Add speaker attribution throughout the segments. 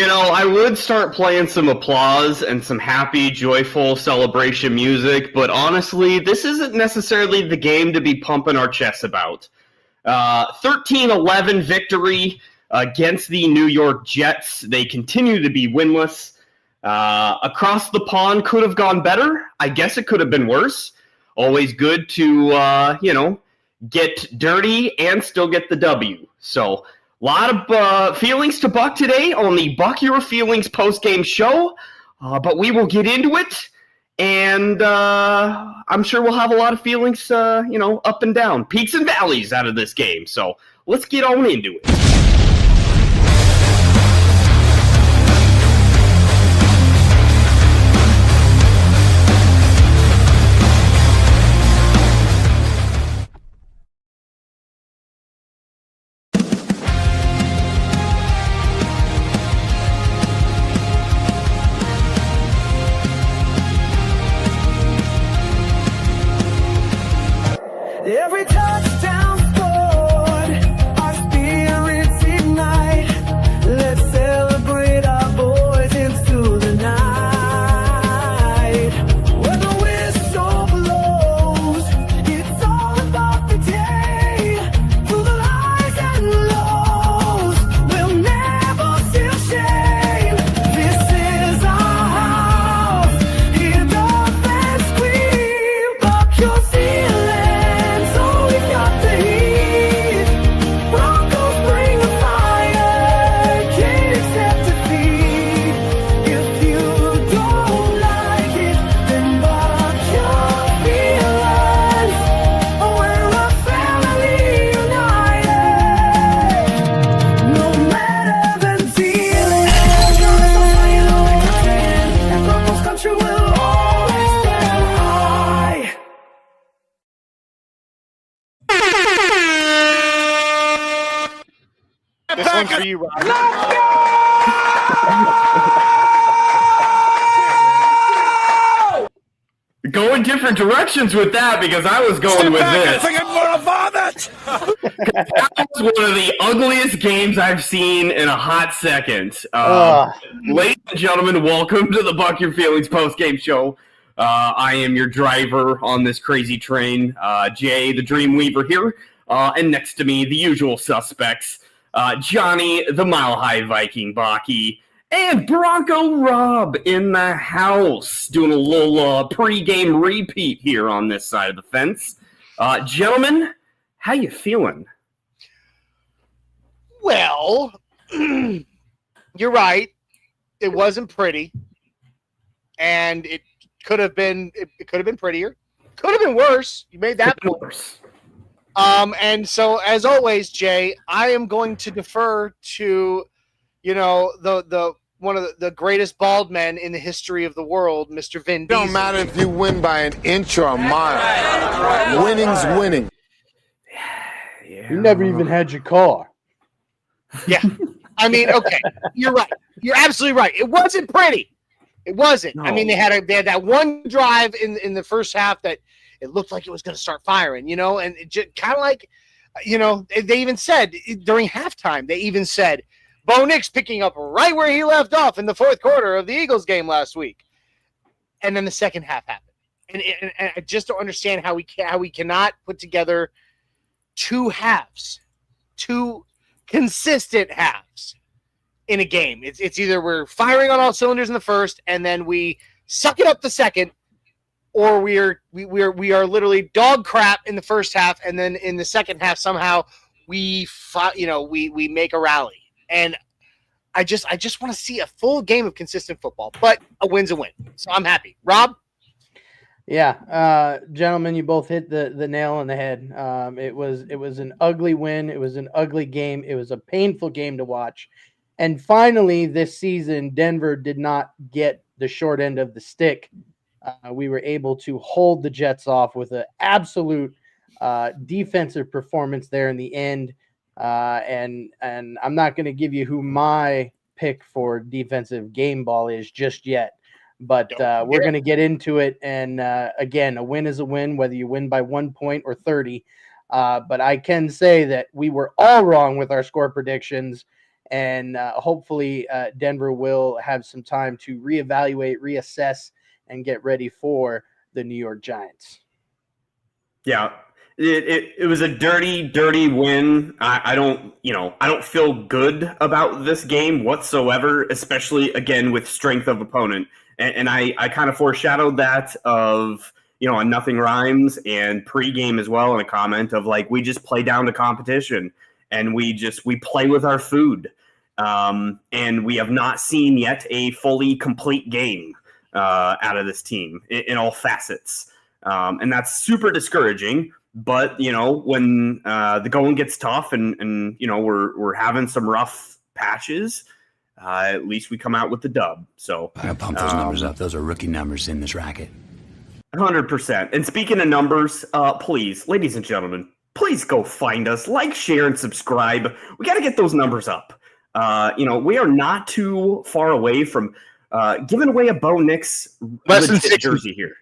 Speaker 1: Oh, I would start playing some applause and some happy, joyful celebration music, but honestly, this isn't necessarily the game to be pumping our chests about. 13-11 victory against the New York Jets. They continue to be winless. Across the pond could have gone better. I guess it could have been worse. Always good to, get dirty and still get the W. So, a lot of feelings to Buck today on the Buck Your Feelings post-game show, but we will get into it, and I'm sure we'll have a lot of feelings, up and down, peaks and valleys out of this game. So let's get on into it.
Speaker 2: Every touchdown scored, our spirits ignite. Let's celebrate our boys into the night. When the whistle blows, it's all about the day. Through the highs and lows, we'll never feel shame. This is our house. Hear the fans scream, Buck your feelings. Got the heat. Broncos bring the fire. Can't accept defeat. If you don't like it, then buck your feelings. We're a family united. No matter the feeling, and Broncos country will always stand high.
Speaker 3: This one's for you, Rob.
Speaker 1: Going different directions with that because I was going with this. That was one of the ugliest games I've seen in a hot second. Ladies and gentlemen, welcome to the Buck Your Feelings post-game show. I am your driver on this crazy train, Jay, the Dreamweaver here, and next to me, the usual suspects. Johnny, the Mile High Viking Baki, and Bronco Rob in the house, doing a little pre-game repeat here on this side of the fence. Gentlemen, how you feeling?
Speaker 3: Well, you're right. It wasn't pretty, and it could have been. It could have been prettier. Could have been worse. You made that point. Worse. And so, as always, Jay, I am going to defer to, the one of the greatest bald men in the history of the world, Mr. Vin Diesel.
Speaker 4: Don't matter if you win by an inch or a mile. Winning's winning.
Speaker 5: Yeah. You never even had your car.
Speaker 3: Yeah. I mean, okay, you're right. You're absolutely right. It wasn't pretty. It wasn't. No. I mean, they had that one drive in the first half that it looked like it was going to start firing, and it just kind of like, they even said during halftime, they even said, Bo Nix picking up right where he left off in the fourth quarter of the Eagles game last week. And then the second half happened. And I just don't understand how we cannot put together two consistent halves in a game. It's either we're firing on all cylinders in the first and then we suck it up the second, or we are literally dog crap in the first half, and then in the second half somehow we make a rally. And I just want to see a full game of consistent football, but a win's a win. So I'm happy. Rob?
Speaker 5: Yeah, gentlemen, you both hit the nail on the head. It was an ugly win. It was an ugly game. It was a painful game to watch. And finally, this season, Denver did not get the short end of the stick. We were able to hold the Jets off with an absolute defensive performance there in the end. And I'm not going to give you who my pick for defensive game ball is just yet. But we're going to get into it. And again, a win is a win, whether you win by 1 point or 30. But I can say that we were all wrong with our score predictions. And hopefully Denver will have some time to reevaluate, reassess, and get ready for the New York Giants.
Speaker 1: Yeah, it was a dirty win. I don't feel good about this game whatsoever, especially again with strength of opponent. And I kind of foreshadowed that of on Nothing Rhymes and pregame as well in a comment of like we just play down to competition and we play with our food. And we have not seen yet a fully complete game out of this team in all facets. And that's super discouraging. But, when the going gets tough and we're having some rough patches, at least we come out with the dub. So
Speaker 6: I pump those numbers up. Those are rookie numbers in this racket.
Speaker 1: 100%. And speaking of numbers, please, ladies and gentlemen, please go find us, like, share, and subscribe. We got to get those numbers up. We are not too far away from giving away a Bo Nix jersey here.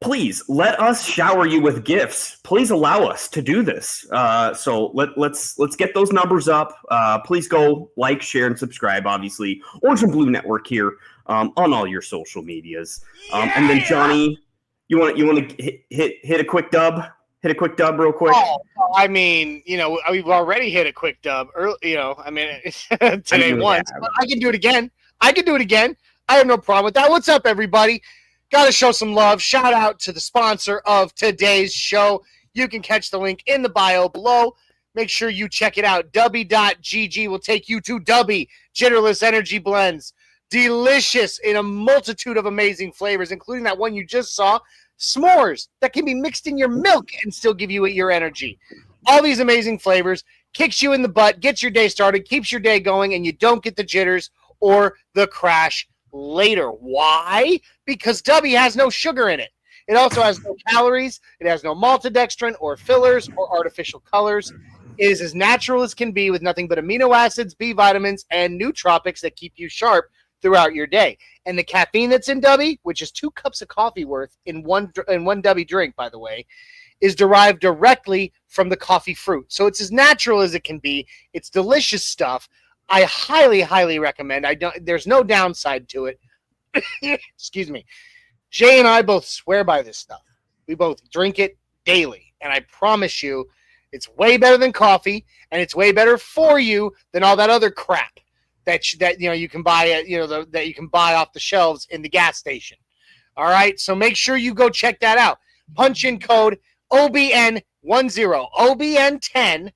Speaker 1: Please let us shower you with gifts. Please allow us to do this. So let's get those numbers up. Please go like, share, and subscribe. Obviously, Orange and Blue Network here on all your social medias. And then Johnny, you want to hit a quick dub? Hit a quick dub real quick.
Speaker 3: Oh, I mean, we've already hit a quick dub early, today once. But I can do it again. I have no problem with that. What's up, everybody? Got to show some love. Shout out to the sponsor of today's show. You can catch the link in the bio below. Make sure you check it out. Dubby.gg will take you to Dubby Jitterless Energy Blends. Delicious in a multitude of amazing flavors, including that one you just saw, s'mores, that can be mixed in your milk and still give you your energy. All these amazing flavors, kicks you in the butt, gets your day started, keeps your day going, and you don't get the jitters or the crash later. Why? Because Dubby has no sugar in it. It also has no calories. It has no maltodextrin or fillers or artificial colors. It is as natural as can be with nothing but amino acids, B vitamins, and nootropics that keep you sharp throughout your day. And the caffeine that's in Dubby, which is 2 cups of coffee worth in one Dubby drink, by the way, is derived directly from the coffee fruit. So it's as natural as it can be. It's delicious stuff. I highly, highly recommend. There's no downside to it. Excuse me. Jay and I both swear by this stuff. We both drink it daily. And I promise you, it's way better than coffee, and it's way better for you than all that other crap that you can buy that you can buy off the shelves in the gas station. All right, so make sure you go check that out. Punch in code OBN10. OBN10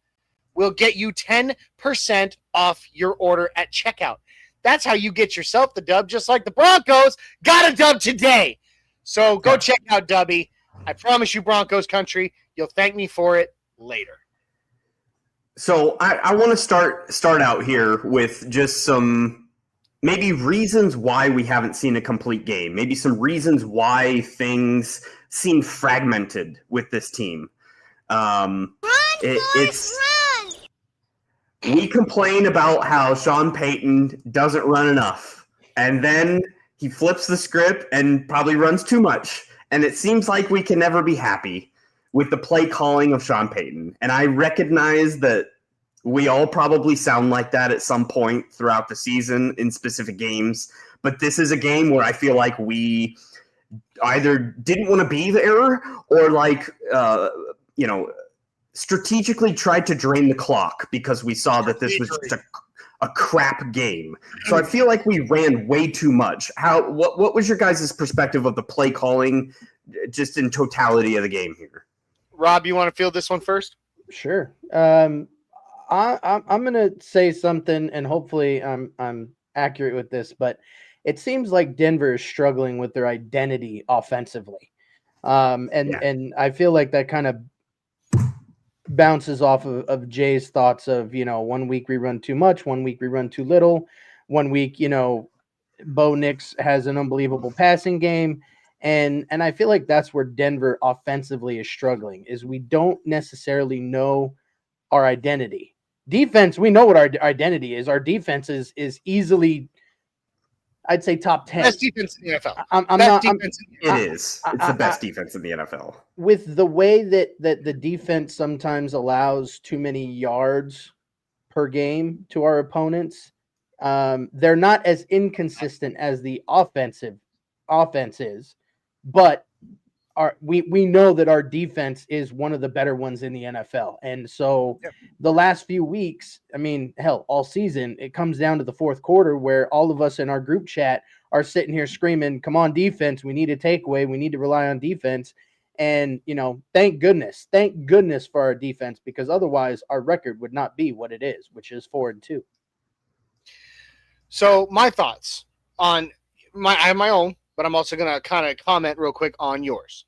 Speaker 3: will get you 10% off your order at checkout. That's how you get yourself the dub, just like the Broncos got a dub today. So go check out Dubby. I promise you, Broncos country, you'll thank me for it later.
Speaker 1: So I want to start out here with just some maybe reasons why we haven't seen a complete game. Maybe some reasons why things seem fragmented with this team. We complain about how Sean Payton doesn't run enough, and then he flips the script and probably runs too much. And it seems like we can never be happy with the play calling of Sean Payton. And I recognize that we all probably sound like that at some point throughout the season in specific games. But this is a game where I feel like we either didn't want to be there or strategically tried to drain the clock because we saw that this was just a crap game. So I feel like we ran way too much. What was your guys' perspective of the play calling just in totality of the game here?
Speaker 3: Rob, you want to field this one first?
Speaker 5: Sure. I'm going to say something, and hopefully I'm accurate with this, but it seems like Denver is struggling with their identity offensively. And I feel like that kind of bounces off of Jay's thoughts of, 1 week we run too much, 1 week we run too little, 1 week, Bo Nix has an unbelievable passing game. And I feel like that's where Denver offensively is struggling, is we don't necessarily know our identity. Defense, we know what our identity is. Our defense is easily, I'd say, top 10.
Speaker 3: Best defense in the NFL.
Speaker 1: It's the best defense in the NFL.
Speaker 5: With the way that the defense sometimes allows too many yards per game to our opponents, they're not as inconsistent as the offense is, but we know that our defense is one of the better ones in the NFL. And so the last few weeks, I mean, hell, all season, it comes down to the fourth quarter where all of us in our group chat are sitting here screaming, come on, defense, we need a takeaway. We need to rely on defense. And, thank goodness for our defense, because otherwise our record would not be what it is, which is 4-2.
Speaker 3: So my thoughts on I have my own, but I'm also going to kind of comment real quick on yours.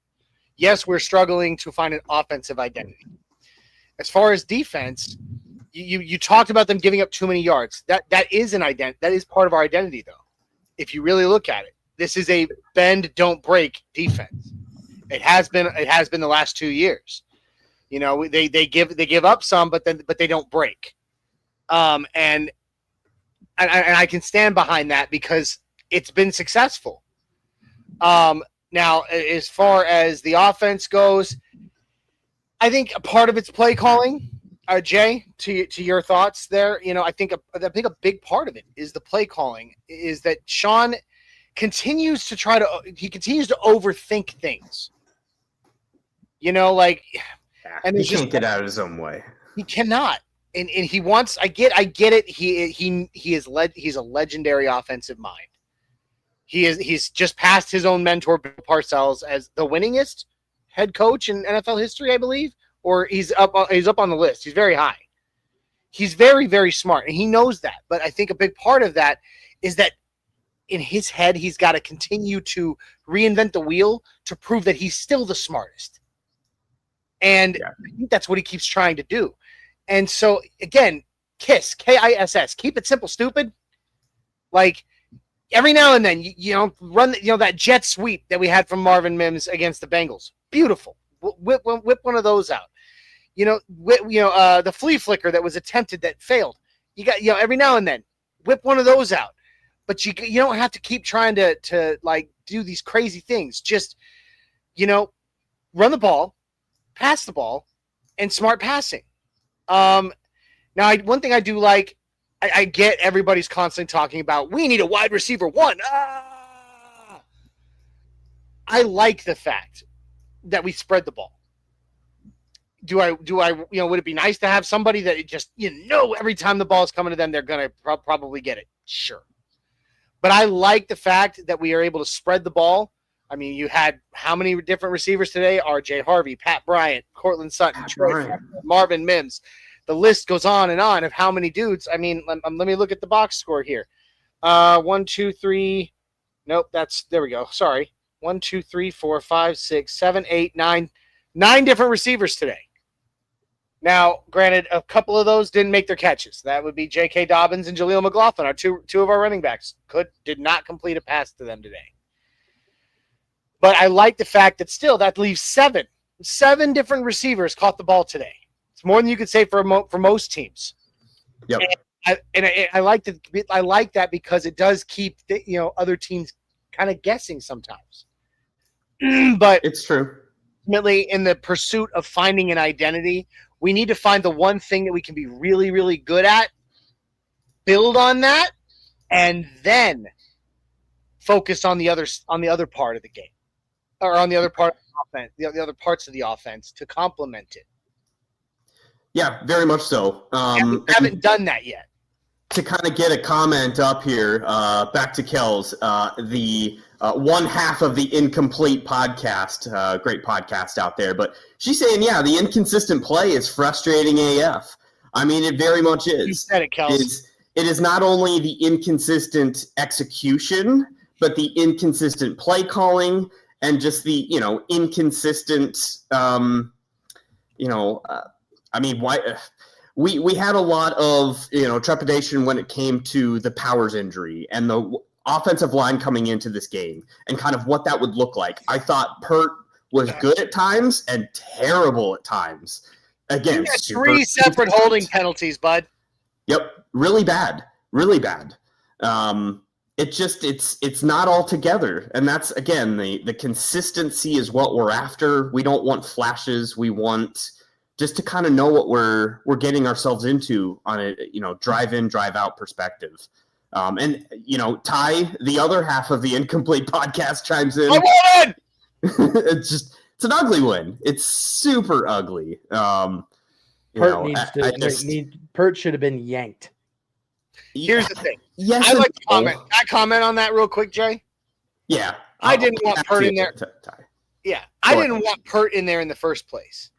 Speaker 3: Yes, we're struggling to find an offensive identity. As far as defense, you talked about them giving up too many yards. That is an identity. That is part of our identity, though. If you really look at it, this is a bend, don't break defense. It has been the last 2 years. They give up some, but they don't break. And I can stand behind that because it's been successful. Now, as far as the offense goes, I think a part of it's play calling. Jay, to your thoughts there, I think a big part of it is the play calling. Is that Sean continues to overthink things.
Speaker 1: And he can't get out of his own way.
Speaker 3: He cannot. And he wants. I get it. He's a legendary offensive mind. He's just passed his own mentor Bill Parcells as the winningest head coach in NFL history, I believe, or he's up on the list. He's very high. He's very, very smart, and he knows that. But I think a big part of that is that in his head, he's got to continue to reinvent the wheel to prove that he's still the smartest. And I think that's what he keeps trying to do. And so, again, KISS, K-I-S-S, keep it simple, stupid. Like, every now and then, run that jet sweep that we had from Marvin Mims against the Bengals. Beautiful. Whip one of those out. The flea flicker that was attempted that failed. You got every now and then whip one of those out. But you don't have to keep trying to like do these crazy things. Just run the ball, pass the ball, and smart passing. Now, one thing I do like. I get everybody's constantly talking about we need a wide receiver one. I like the fact that we spread the ball. Do I would it be nice to have somebody that just every time the ball is coming to them they're going to probably get it? Sure. But I like the fact that we are able to spread the ball. I mean, you had how many different receivers today? R.J. Harvey, Pat Bryant, Cortland Sutton, Marvin Mims. The list goes on and on of how many dudes. I mean, let me look at the box score here. 1, 2, 3. Nope, there we go. Sorry. 1, 2, 3, 4, 5, 6, 7, 8, 9. 9 different receivers today. Now, granted, a couple of those didn't make their catches. That would be J.K. Dobbins and Jaleel McLaughlin, our two of our running backs. Did not complete a pass to them today. But I like the fact that still that leaves 7. 7 different receivers caught the ball today. It's more than you could say for most teams.
Speaker 1: Yep.
Speaker 3: And I like that because it does keep other teams kind of guessing sometimes. But
Speaker 1: it's true.
Speaker 3: Ultimately, in the pursuit of finding an identity, we need to find the one thing that we can be really, really good at, build on that, and then focus on the other part of the game, or on the other part of the offense, the other parts of the offense to complement it.
Speaker 1: Yeah, very much so.
Speaker 3: We haven't done that yet.
Speaker 1: To kind of get a comment up here, back to Kells, the one half of the Incomplete podcast, great podcast out there. But she's saying, the inconsistent play is frustrating AF. I mean, it very much is.
Speaker 3: You said it, Kells.
Speaker 1: It is not only the inconsistent execution, but the inconsistent play calling and just the, inconsistent, I mean, why we had a lot of trepidation when it came to the Powers injury and the offensive line coming into this game and kind of what that would look like. I thought Pert was good at times and terrible at times. again,
Speaker 3: You got
Speaker 1: super
Speaker 3: 3 separate
Speaker 1: consistent.
Speaker 3: holding penalties, bud.
Speaker 1: Yep, really bad. It's not all together, and that's again the consistency is what we're after. We don't want flashes. We want just to kind of know what we're getting ourselves into on a drive in, drive out perspective. And Ty, the other half of the Incomplete podcast, chimes in.
Speaker 3: I won!
Speaker 1: It's an ugly win. It's super ugly.
Speaker 5: Pert should have been yanked.
Speaker 3: Here's the thing.
Speaker 1: Yes,
Speaker 3: I'd like to comment. Can I comment on that real quick, Jay?
Speaker 1: Yeah,
Speaker 3: I didn't want Pert in there.
Speaker 1: Ty.
Speaker 3: Yeah, I didn't want Pert in there in the first place.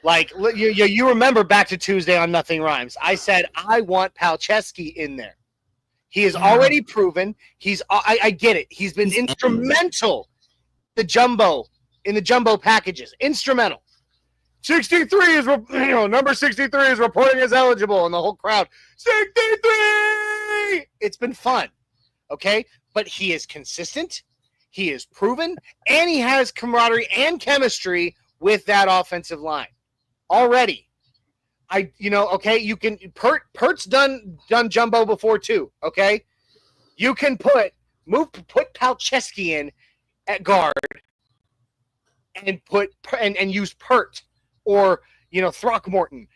Speaker 3: Like you remember back to Tuesday on Nothing Rhymes. I said I want Palczewski in there. He is already proven. I get it. He's been instrumental. In the jumbo packages, instrumental. 63 is number 63 is reporting as eligible, and the whole crowd 63. It's been fun, okay, but he is consistent. He is proven, and he has camaraderie and chemistry with that offensive line already. Okay, you can Pert's done jumbo before too. Okay, you can put Palczewski in at guard and and use Pert or Throckmorton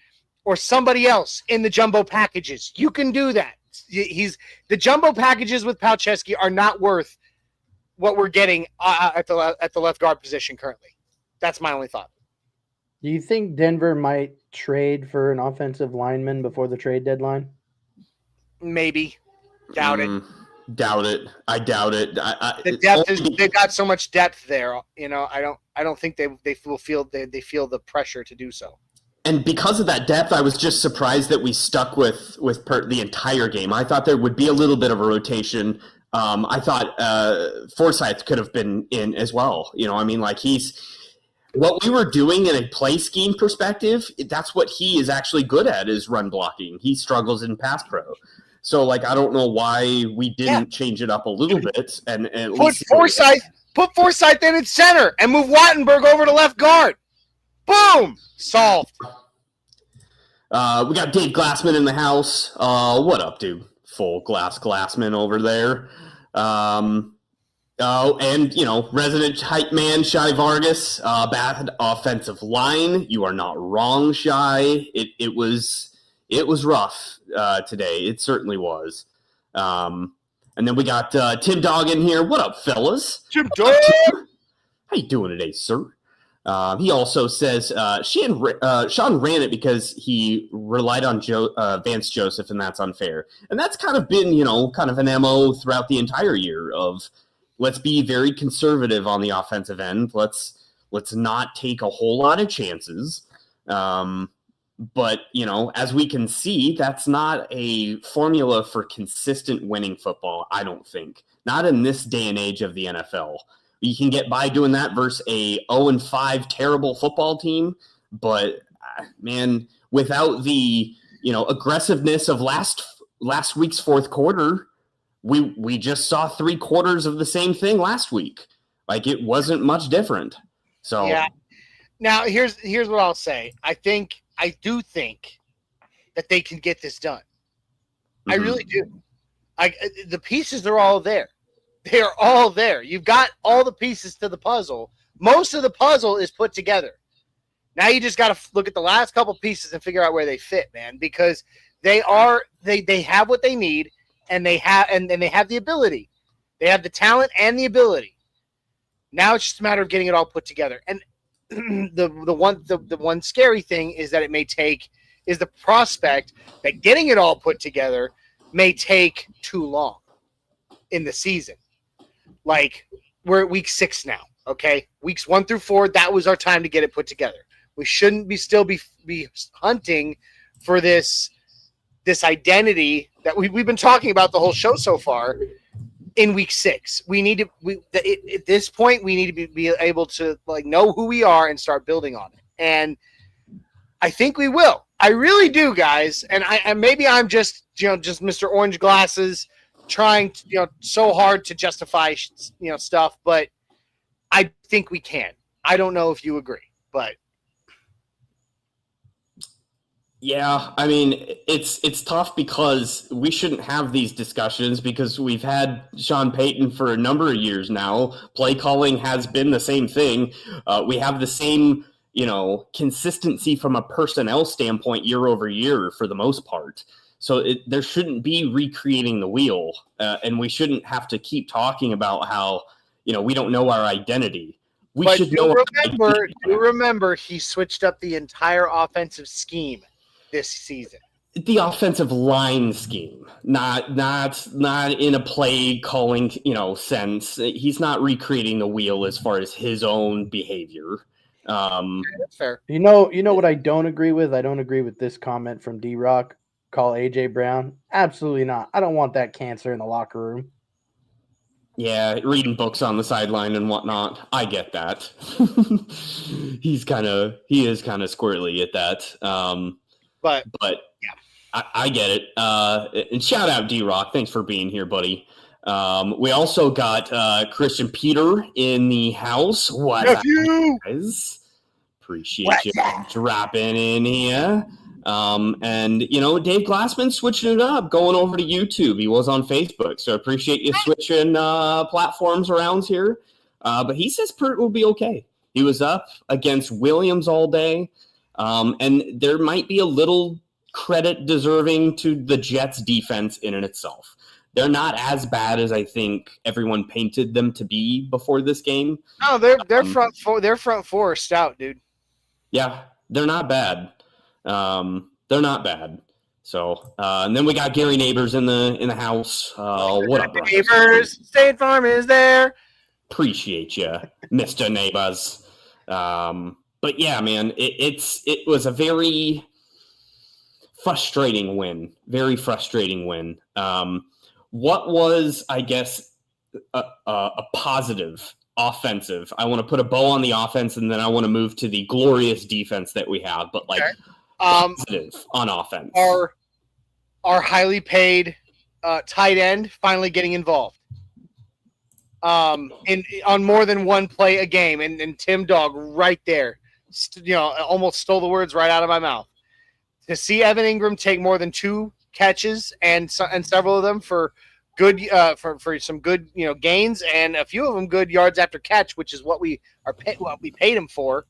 Speaker 3: or somebody else in the jumbo packages. You can do that. The jumbo packages with Palczewski are not worth what we're getting at the left guard position currently. That's my only thought.
Speaker 5: Do you think Denver might trade for an offensive lineman before the trade deadline?
Speaker 3: Maybe. Doubt it.
Speaker 1: Doubt it. I doubt it.
Speaker 3: The depth they've got so much depth there. I don't think they feel the pressure to do so.
Speaker 1: And because of that depth, I was just surprised that we stuck with Pert the entire game. I thought there would be a little bit of a rotation. I thought Forsyth could have been in as well. What we were doing in a play scheme perspective, that's what he is actually good at, is run blocking. He struggles in pass pro. So, I don't know why we didn't change it up a little bit and
Speaker 3: put Forsyth in at center and move Wattenberg over to left guard. Boom! Solved.
Speaker 1: We got Dave Glassman in the house. What up, dude? Full Glassman over there. And resident hype man Shai Vargas. Bad offensive line. You are not wrong, Shai. It was rough today. It certainly was. And then we got Tim Dog in here. What up, fellas?
Speaker 3: Tim Dog!
Speaker 1: How you doing today, sir? He also says Sean ran it because he relied on Vance Joseph, and that's unfair. And that's kind of been, kind of an MO throughout the entire year of let's be very conservative on the offensive end. Let's not take a whole lot of chances. But, as we can see, that's not a formula for consistent winning football, I don't think. Not in this day and age of the NFL. You can get by doing that versus a 0-5 terrible football team, but, man, without the, aggressiveness of last week's fourth quarter, we just saw 3 quarters of the same thing last week. It wasn't much different. So
Speaker 3: yeah. Now here's what I'll say. I do think that they can get this done. Mm-hmm. I really do. The pieces are all there. They are all there. You've got all the pieces to the puzzle. Most of the puzzle is put together. Now you just got to look at the last couple pieces and figure out where they fit, man, because they have what they need, and they have the ability. They have the talent and the ability. Now it's just a matter of getting it all put together. And the one scary thing is that is the prospect that getting it all put together may take too long in the season. We're at week 6 now, okay? Weeks 1 through 4, that was our time to get it put together. We shouldn't be hunting for this identity that we've been talking about the whole show so far. In week 6, at this point we need to be able to know who we are and start building on it. And I think we will. I really do, guys. And maybe I'm just Mr. Orange Glasses trying so hard to justify stuff, but I think we can. I don't know if you agree, but
Speaker 1: Yeah, I mean, it's tough because we shouldn't have these discussions because we've had Sean Payton for a number of years now. Play calling has been the same thing. We have the same, consistency from a personnel standpoint year over year for the most part. So there shouldn't be recreating the wheel, and we shouldn't have to keep talking about how, we don't know our identity. We
Speaker 3: But
Speaker 1: should know.
Speaker 3: remember, he switched up the entire offensive scheme this season.
Speaker 1: The offensive line scheme, not in a play calling, sense. He's not recreating the wheel as far as his own behavior.
Speaker 3: That's fair.
Speaker 5: You know what I don't agree with? I don't agree with this comment from D-Rock. Call AJ Brown. Absolutely not. I don't want that cancer in the locker room.
Speaker 1: Yeah, reading books on the sideline and whatnot. I get that. He is kind of squirrely at that. But yeah, I get it. And shout out D-Rock. Thanks for being here, buddy. We also got Christian Peter in the house. What up, guys? Appreciate you dropping in here. And Dave Glassman switching it up, going over to YouTube. He was on Facebook, so I appreciate you switching platforms around here. But he says Pert will be okay. He was up against Williams all day. And there might be a little credit deserving to the Jets defense in and itself. They're not as bad as I think everyone painted them to be before this game.
Speaker 3: No, their front four are stout, dude.
Speaker 1: Yeah, they're not bad. They're not bad. So, and then we got Gary Neighbors in the house. What up,
Speaker 3: Neighbors? State Farm is there.
Speaker 1: Appreciate you, Mr. Neighbors. But yeah, man, it was a very frustrating win. Very frustrating win. What was, I guess, a positive offensive? I want to put a bow on the offense, and then I want to move to the glorious defense that we have. But positive on offense.
Speaker 3: Our highly paid tight end finally getting involved. On more than one play a game, and Tim Dog right there. Almost stole the words right out of my mouth. To see Evan Ingram take more than 2 catches and several of them for good for some good gains and a few of them good yards after catch, which is what we paid him for.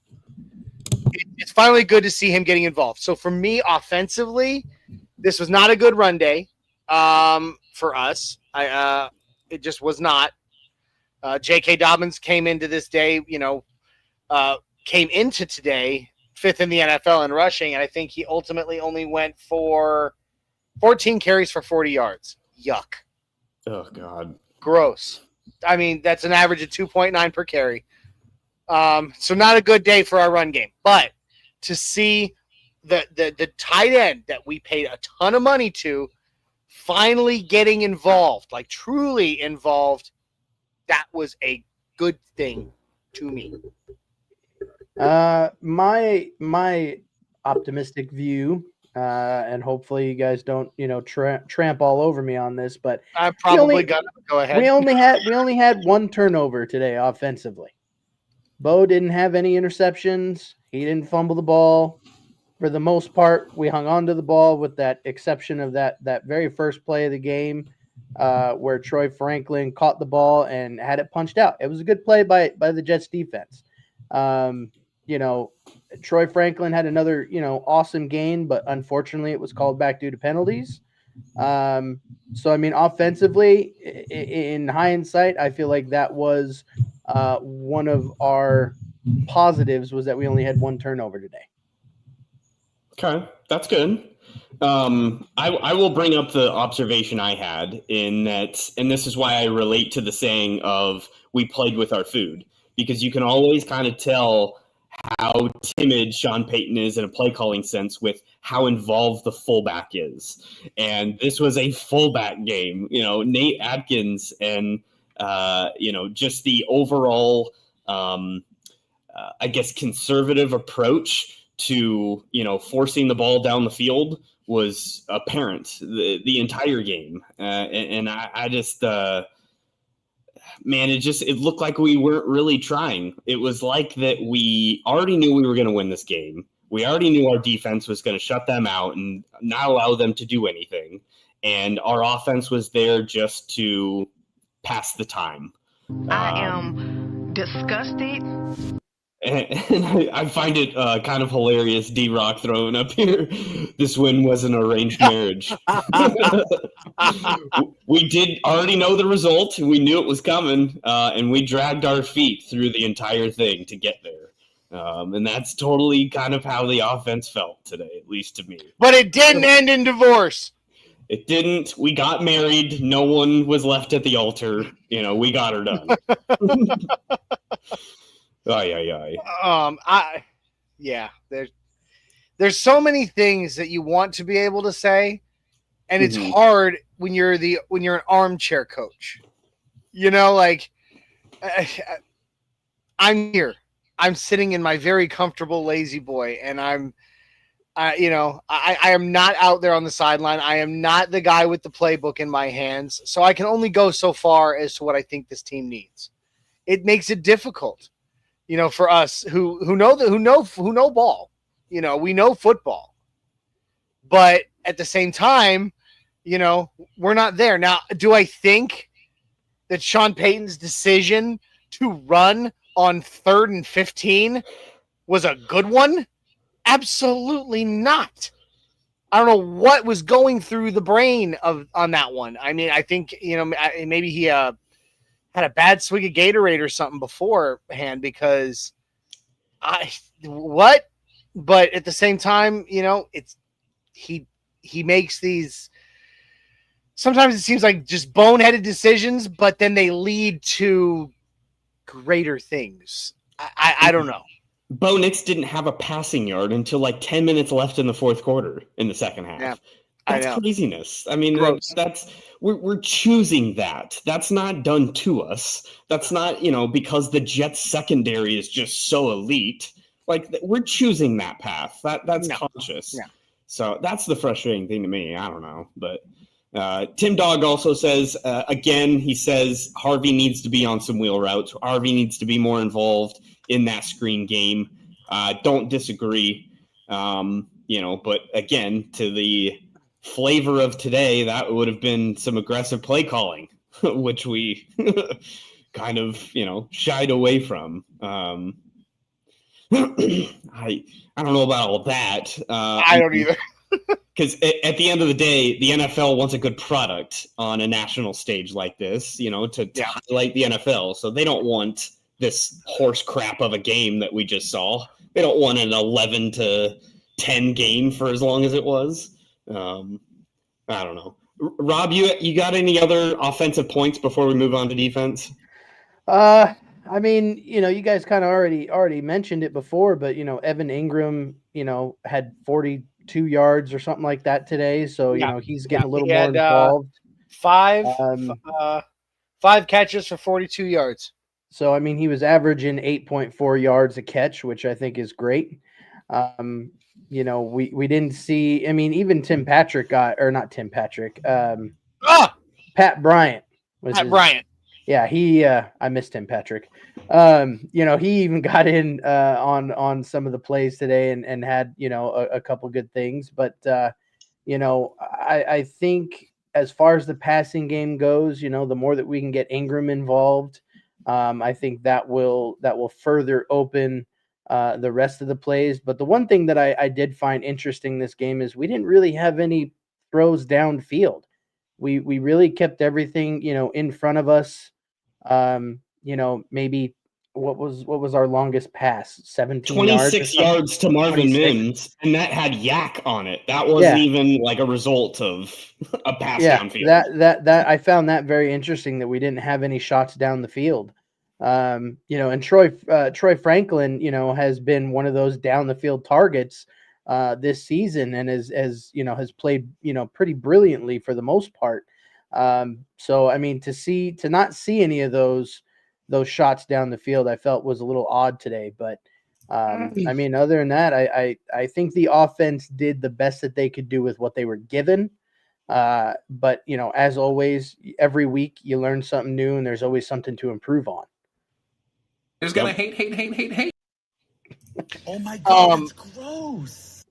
Speaker 3: It's finally good to see him getting involved. So for me, offensively, this was not a good run day for us. It just was not. J.K. Dobbins came into this day, came into today 5th in the NFL in rushing, and I think he ultimately only went for 14 carries for 40 yards. Yuck.
Speaker 1: Oh, God.
Speaker 3: Gross. I mean, that's an average of 2.9 per carry. So not a good day for our run game. But to see the tight end that we paid a ton of money to finally getting involved, like truly involved, that was a good thing to me.
Speaker 5: My optimistic view, and hopefully you guys don't tramp all over me on this, but
Speaker 3: I probably got to go ahead.
Speaker 5: We only had 1 turnover today offensively. Bo didn't have any interceptions. He didn't fumble the ball. For the most part, we hung on to the ball with that exception of that very first play of the game where Troy Franklin caught the ball and had it punched out. It was a good play by the Jets defense. Troy Franklin had another, awesome gain, but unfortunately it was called back due to penalties. So, I mean, offensively, in hindsight, I feel like that was one of our positives was that we only had 1 turnover today.
Speaker 1: Okay, that's good. I will bring up the observation I had in that, and this is why I relate to the saying of we played with our food, because you can always kind of tell how timid Sean Payton is in a play calling sense with how involved the fullback is. And this was a fullback game, Nate Atkins and, just the overall, I guess, conservative approach to, forcing the ball down the field was apparent the entire game. And I just, man, it looked like we weren't really trying. It was like that we already knew we were going to win this game. We already knew our defense was going to shut them out and not allow them to do anything. And our offense was there just to pass the time.
Speaker 7: I am disgusted.
Speaker 1: And I find it kind of hilarious, D-Rock throwing up here. This win was an arranged marriage. We did already know the result. We knew it was coming, and we dragged our feet through the entire thing to get there. And that's totally kind of how the offense felt today, at least to me.
Speaker 3: But it didn't end in divorce.
Speaker 1: It didn't. We got married. No one was left at the altar. We got her done.
Speaker 3: There's so many things that you want to be able to say, and it's hard when you're an armchair coach. I'm here. I'm sitting in my very comfortable lazy boy, and I am not out there on the sideline. I am not the guy with the playbook in my hands, so I can only go so far as to what I think this team needs. It makes it difficult, for us who know ball. We know football, but at the same time, we're not there. Now, do I think that Sean Payton's decision to run on 3rd and 15 was a good one? Absolutely not. I don't know what was going through the brain on that one. I mean, I think, maybe he had a bad swig of Gatorade or something beforehand, because but at the same time, he makes these, sometimes it seems like just boneheaded decisions, but then they lead to greater things. I don't know.
Speaker 1: Bo Nix didn't have a passing yard until like 10 minutes left in the fourth quarter in the second half.
Speaker 3: Yeah,
Speaker 1: that's craziness. I mean, we're choosing that. That's not done to us. That's not, because the Jets secondary is just so elite. Like, we're choosing that path. That's conscious. Yeah. So that's the frustrating thing to me. I don't know. But Tim Dog also says, again, he says Harvey needs to be on some wheel routes. Harvey needs to be more involved in that screen game. Don't disagree. But again, to the flavor of today, that would have been some aggressive play calling, which we kind of, shied away from. I don't know about all that.
Speaker 3: I don't either.
Speaker 1: Because at the end of the day, the NFL wants a good product on a national stage like this, to highlight the NFL. So they don't want this horse crap of a game that we just saw. They don't want an 11-10 game for as long as it was. I don't know. Rob, you got any other offensive points before we move on to defense?
Speaker 5: I mean, you guys kind of already mentioned it before, but Evan Ingram, had 42 yards or something like that today. So he's getting a little more involved.
Speaker 3: 5 catches for 42 yards.
Speaker 5: So, I mean, he was averaging 8.4 yards a catch, which I think is great. We didn't see, even Tim Patrick Pat Bryant.
Speaker 3: Bryant.
Speaker 5: Yeah, I missed Tim Patrick. He even got in on some of the plays today and had, a couple good things. But, I think as far as the passing game goes, the more that we can get Ingram involved, I think that will further open the rest of the plays. But the one thing that I did find interesting this game is we didn't really have any throws downfield. We really kept everything, in front of us. Maybe what was our longest pass? 17
Speaker 1: 26 yards to Marvin Mims, and that had Yak on it. That wasn't even like a result of a pass downfield.
Speaker 5: That I found that very interesting that we didn't have any shots down the field. And Troy Franklin, has been one of those down the field targets this season, and has played, pretty brilliantly for the most part. So I mean, to not see any of those shots down the field, I felt was a little odd today. But I mean, other than that, I think the offense did the best that they could do with what they were given. But as always, every week you learn something new, and there's always something to improve on.
Speaker 8: There's gonna hate. Oh my God, that's gross.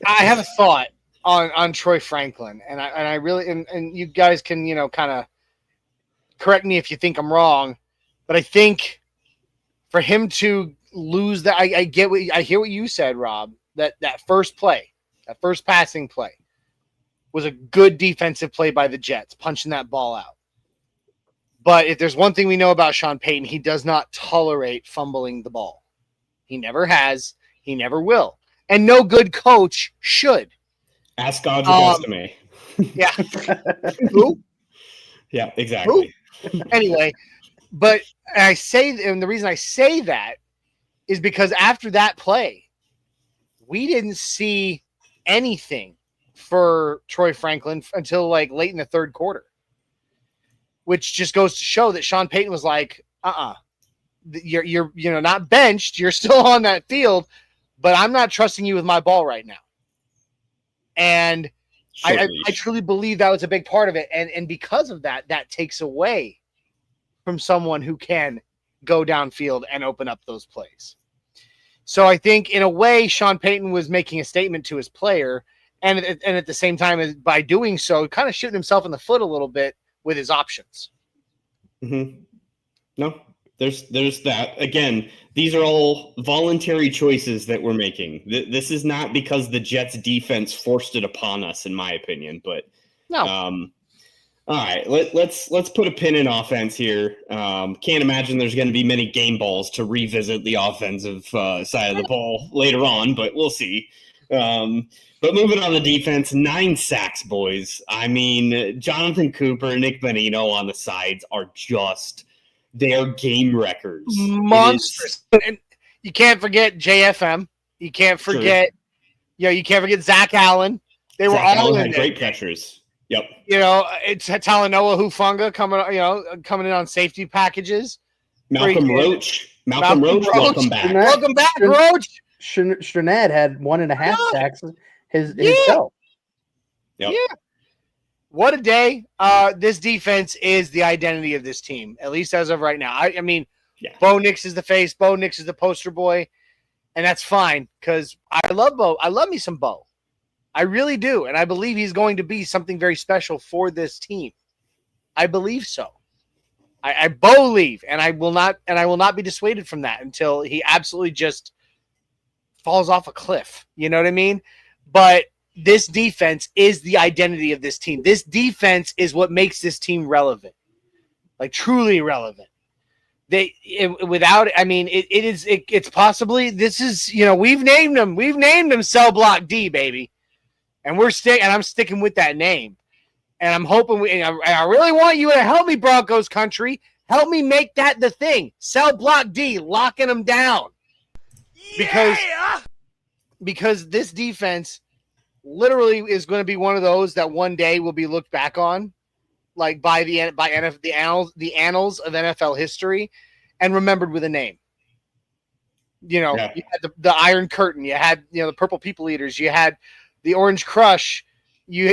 Speaker 3: I have a thought on Troy Franklin, and I really and you guys can kind of correct me if you think I'm wrong, but I think for him to lose that, I hear what you said, Rob. That first play, that first passing play, was a good defensive play by the Jets, punching that ball out. But if there's one thing we know about Sean Payton, he does not tolerate fumbling the ball. He never has. He never will. And no good coach should.
Speaker 1: Ask God's Augusta.
Speaker 3: Yeah. Who?
Speaker 1: Yeah, exactly.
Speaker 3: Who? Anyway, but I say, and the reason I say that is because after that play, we didn't see anything for Troy Franklin until like late in the third quarter, which just goes to show that Sean Payton was like, you're not benched, you're still on that field, but I'm not trusting you with my ball right now. And I truly believe that was a big part of it. And because of that, that takes away from someone who can go downfield and open up those plays. So I think in a way, Sean Payton was making a statement to his player, and at the same time, by doing so, kind of shooting himself in the foot a little bit with his options.
Speaker 1: Mm-hmm. No, there's that. Again, these are all voluntary choices that we're making. This is not because the Jets defense forced it upon us, in my opinion. But
Speaker 3: no.
Speaker 1: All right, let's put a pin in offense here. Can't imagine there's going to be many game balls to revisit the offensive side of the ball later on, but we'll see. But moving on to defense, 9 sacks, boys. I mean, Jonathan Cooper, Nick Bonino on the sides are just their game records.
Speaker 3: Monsters. And you can't forget JFM. You can't forget, you can't forget Zach Allen. They were all in
Speaker 1: great pressures. Yep.
Speaker 3: It's Talanoa Hufanga coming in on safety packages.
Speaker 1: Malcolm Roach, welcome back.
Speaker 3: Welcome back, Roach.
Speaker 5: Strutted had 1.5 sacks himself.
Speaker 1: Yep.
Speaker 3: Yeah. What a day. This defense is the identity of this team, at least as of right now. I mean, Bo Nix is the face. Bo Nix is the poster boy. And that's fine because I love Bo. I love me some Bo. I really do. And I believe he's going to be something very special for this team. I believe so. I believe, and I will not be dissuaded from that until he absolutely just falls off a cliff. You know what I mean? But this defense is the identity of this team. This defense is what makes this team relevant, like truly relevant. It's possibly, this is, we've named them Cell Block D, baby. And I'm sticking with that name. And I'm hoping I really want you to help me, Broncos country. Help me make that the thing. Cell Block D, locking them down. Because this defense literally is going to be one of those that one day will be looked back on, like by the annals of NFL history, and remembered with a name. You had the Iron Curtain, you had the Purple People Eaters, you had the Orange Crush, you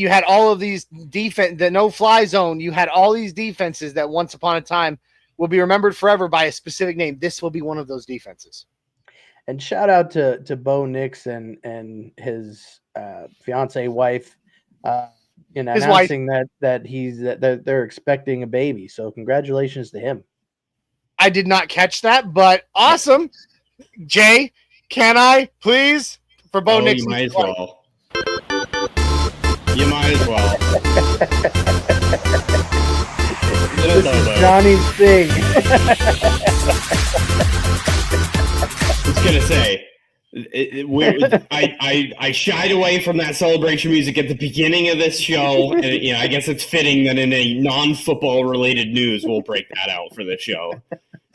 Speaker 3: had all of these defense, the no-fly zone. You had all these defenses that once upon a time will be remembered forever by a specific name. This will be one of those defenses.
Speaker 5: And shout out to Bo Nix and his fiance wife, announcing that they're expecting a baby. So congratulations to him.
Speaker 3: I did not catch that, but awesome. Jay, can I please for Bo Nix?
Speaker 1: You might as well. You might as well.
Speaker 5: This is Johnny's thing.
Speaker 1: I was gonna say, I shied away from that celebration music at the beginning of this show, and I guess it's fitting that in a non-football related news we'll break that out for this show.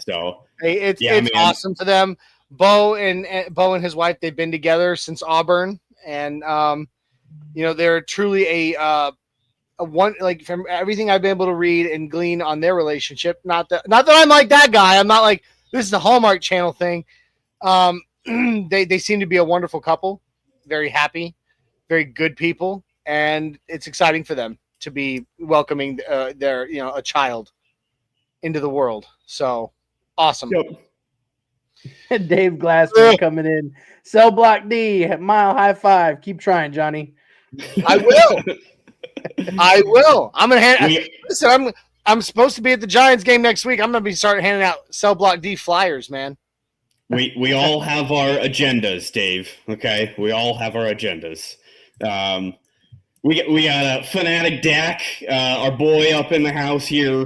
Speaker 1: So
Speaker 3: it's awesome for them. Bo and his wife, they've been together since Auburn, and they're truly a one, like, from everything I've been able to read and glean on their relationship. Not that I'm like that guy. I'm not like this is the Hallmark Channel thing. They seem to be a wonderful couple, very happy, very good people, and it's exciting for them to be welcoming a child into the world. So awesome.
Speaker 1: Yep.
Speaker 5: Dave Glassman coming in. Cell block D, mile high five. Keep trying, Johnny.
Speaker 3: I will. I will. I'm gonna listen. I'm supposed to be at the Giants game next week. I'm gonna be starting handing out cell block D flyers, man.
Speaker 1: We all have our agendas, Dave. Okay, we all have our agendas. We got Fanatic Dak, our boy up in the house here.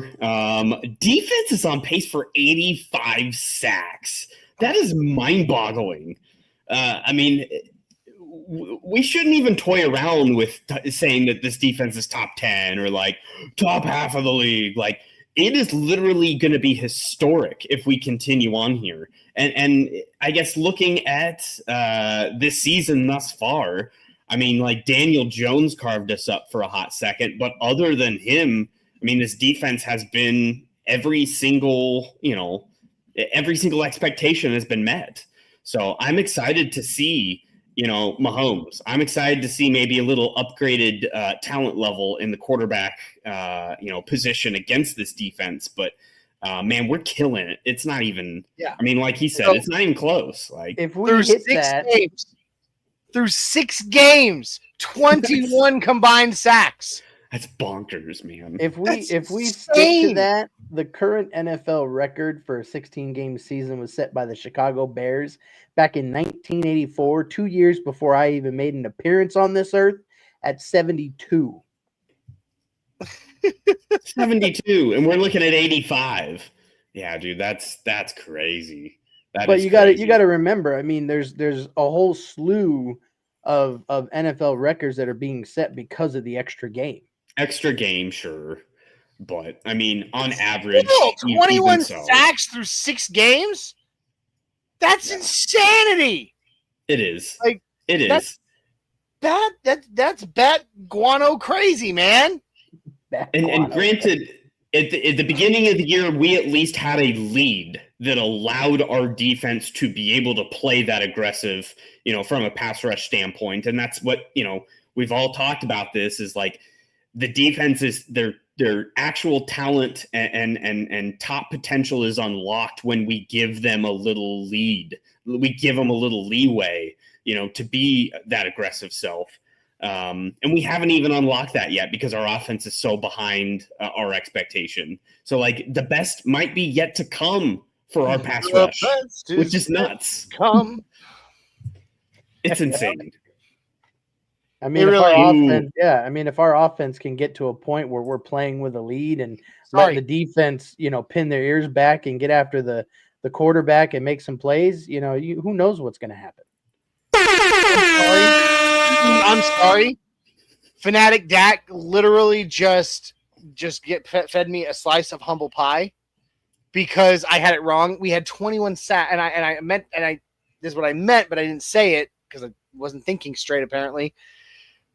Speaker 1: Defense is on pace for 85 sacks. That is mind-boggling. I mean, we shouldn't even toy around with saying that this defense is top 10 or like top half of the league. Like, it is literally going to be historic if we continue on here. And I guess looking at this season thus far, I mean, like Daniel Jones carved us up for a hot second, but other than him, I mean, this defense has been every single expectation has been met. So I'm excited to see, Mahomes. I'm excited to see maybe a little upgraded talent level in the quarterback, position against this defense. But man, we're killing it. It's not even. Yeah. I mean, like he said, it's not even close. Like
Speaker 5: if we hit that.
Speaker 3: Through 6 games, 21 combined sacks.
Speaker 1: That's bonkers, man.
Speaker 5: If we stick to that, the current NFL record for a 16-game season was set by the Chicago Bears back in 1984, 2 years before I even made an appearance on this earth, at 72.
Speaker 1: 72, and we're looking at 85. Yeah, dude, that's crazy.
Speaker 5: But you got to remember, I mean, there's a whole slew of NFL records that are being set because of the extra game.
Speaker 1: Extra game, sure. But I mean, on average,
Speaker 3: 21 sacks through 6 games? That's insanity.
Speaker 1: It is.
Speaker 3: Like
Speaker 1: it is.
Speaker 3: That's bat guano crazy, man.
Speaker 1: And granted, at the beginning of the year, we at least had a lead that allowed our defense to be able to play that aggressive, from a pass rush standpoint. And that's what, we've all talked about this is like the defense is their actual talent and top potential is unlocked when we give them a little lead. We give them a little leeway, to be that aggressive self. And we haven't even unlocked that yet because our offense is so behind our expectation. So like the best might be yet to come for our pass rush, which is nuts. It's insane.
Speaker 5: I mean, if our offense can get to a point where we're playing with a lead and let the defense, pin their ears back and get after the quarterback and make some plays, who knows what's going to happen.
Speaker 3: I'm sorry. Fanatic Dak literally just fed me a slice of humble pie because I had it wrong. We had 21 sacks, this is what I meant, but I didn't say it because I wasn't thinking straight, apparently.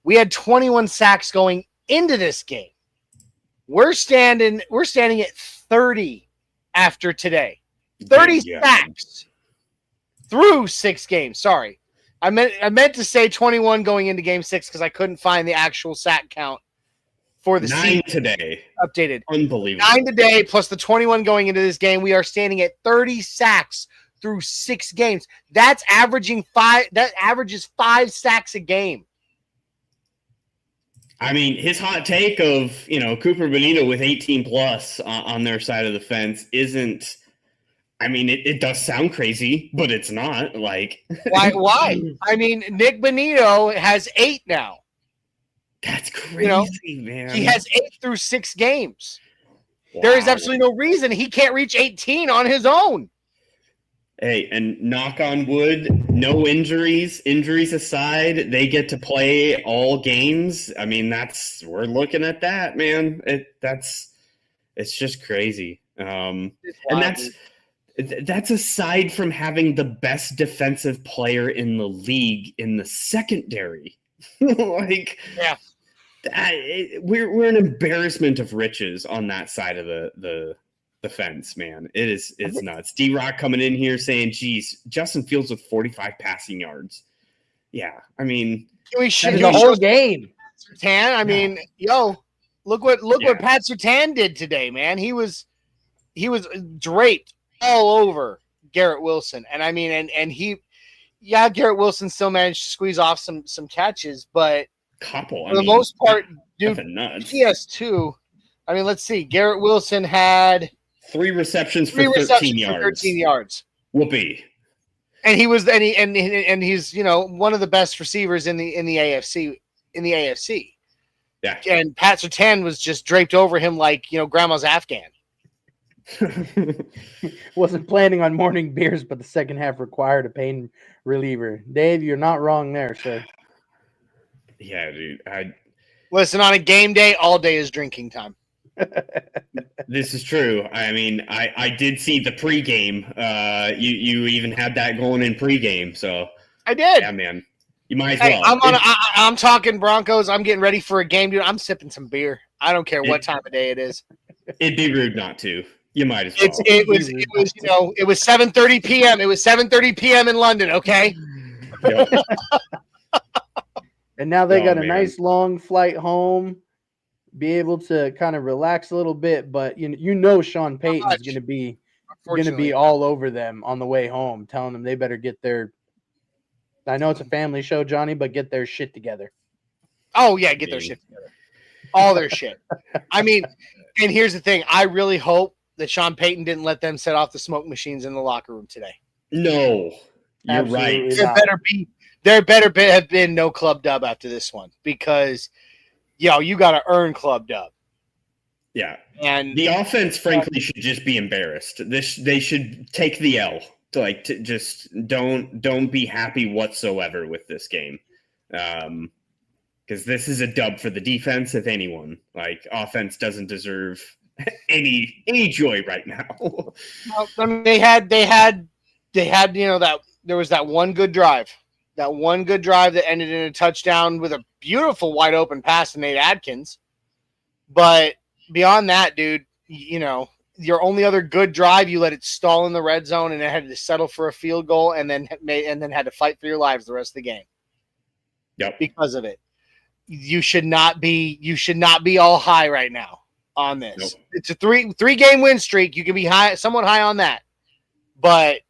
Speaker 3: We had 21 sacks going into this game. We're standing at 30 after today. 30 sacks through 6 games. Sorry. I meant to say 21 going into game 6 because I couldn't find the actual sack count for the
Speaker 1: 9
Speaker 3: season
Speaker 1: today.
Speaker 3: Updated.
Speaker 1: Unbelievable.
Speaker 3: 9 today plus the 21 going into this game. We are standing at 30 sacks through 6 games. That's averaging 5. That averages 5 sacks a game.
Speaker 1: I mean, his hot take of, Cooper Benito with 18 plus on their side of the fence isn't. I mean, it does sound crazy, but it's not. Like
Speaker 3: why? I mean, Nick Benito has 8 now.
Speaker 1: That's crazy, man.
Speaker 3: He has 8 through 6 games. Wow. There is absolutely no reason he can't reach 18 on his own.
Speaker 1: Hey, and knock on wood, no injuries. Injuries aside, they get to play all games. I mean, we're looking at that, man. It's just crazy. And that's aside from having the best defensive player in the league in the secondary. We're an embarrassment of riches on that side of the fence, man. It's nuts. D-Rock coming in here saying, geez, Justin Fields with 45 passing yards. Yeah, I mean,
Speaker 3: we should
Speaker 5: the whole game.
Speaker 3: Surtain, I mean, look what Pat Surtain did today, man. He was draped all over Garrett Wilson. And I mean, and Garrett Wilson still managed to squeeze off some catches, but
Speaker 1: couple.
Speaker 3: for the most part, dude,
Speaker 1: nothing nuts.
Speaker 3: PS2. I mean, let's see. Garrett Wilson had
Speaker 1: 3 receptions for 13 yards. Whoopee.
Speaker 3: And he was and he's one of the best receivers in the AFC. Yeah. And Pat Surtain was just draped over him like grandma's Afghan.
Speaker 5: Wasn't planning on morning beers, but the second half required a pain reliever. Dave, you're not wrong there, sir.
Speaker 1: Yeah, dude.
Speaker 3: Listen, on a game day, all day is drinking time.
Speaker 1: This is true. I mean, I did see the pregame. You even had that going in pregame, so
Speaker 3: I did.
Speaker 1: Yeah, man. You might as well.
Speaker 3: I'm talking Broncos. I'm getting ready for a game, dude. I'm sipping some beer. I don't care what time of day it is.
Speaker 1: It'd be rude not to. You might as well.
Speaker 3: It was 7:30 p.m. It was 7:30 p.m. in London. Okay.
Speaker 1: Yep.
Speaker 5: And now they got a nice long flight home. Be able to kind of relax a little bit, but Sean Payton's going to be all over them on the way home, telling them they better get their. I know it's a family show, Johnny, but get their shit together.
Speaker 3: Oh yeah, get their shit together. All their shit. I mean, and here's the thing: I really hope that Sean Payton didn't let them set off the smoke machines in the locker room today.
Speaker 1: No, you're
Speaker 5: Absolutely
Speaker 1: right.
Speaker 3: There better have been no club dub after this one because. You got to earn club dub.
Speaker 1: Yeah.
Speaker 3: And
Speaker 1: the offense, frankly, should just be embarrassed. They should take the L. Just don't be happy whatsoever with this game. Because this is a dub for the defense, if anyone. Offense doesn't deserve any joy right now.
Speaker 3: Well, I mean, they had that there was that one good drive. That one good drive that ended in a touchdown with a beautiful wide open pass to Nate Adkins. But beyond that, dude, your only other good drive, you let it stall in the red zone and it had to settle for a field goal and then had to fight for your lives the rest of the game.
Speaker 1: Yep.
Speaker 3: Because of it. You should not be all high right now on this. Nope. It's a three game win streak. You can be somewhat high on that. But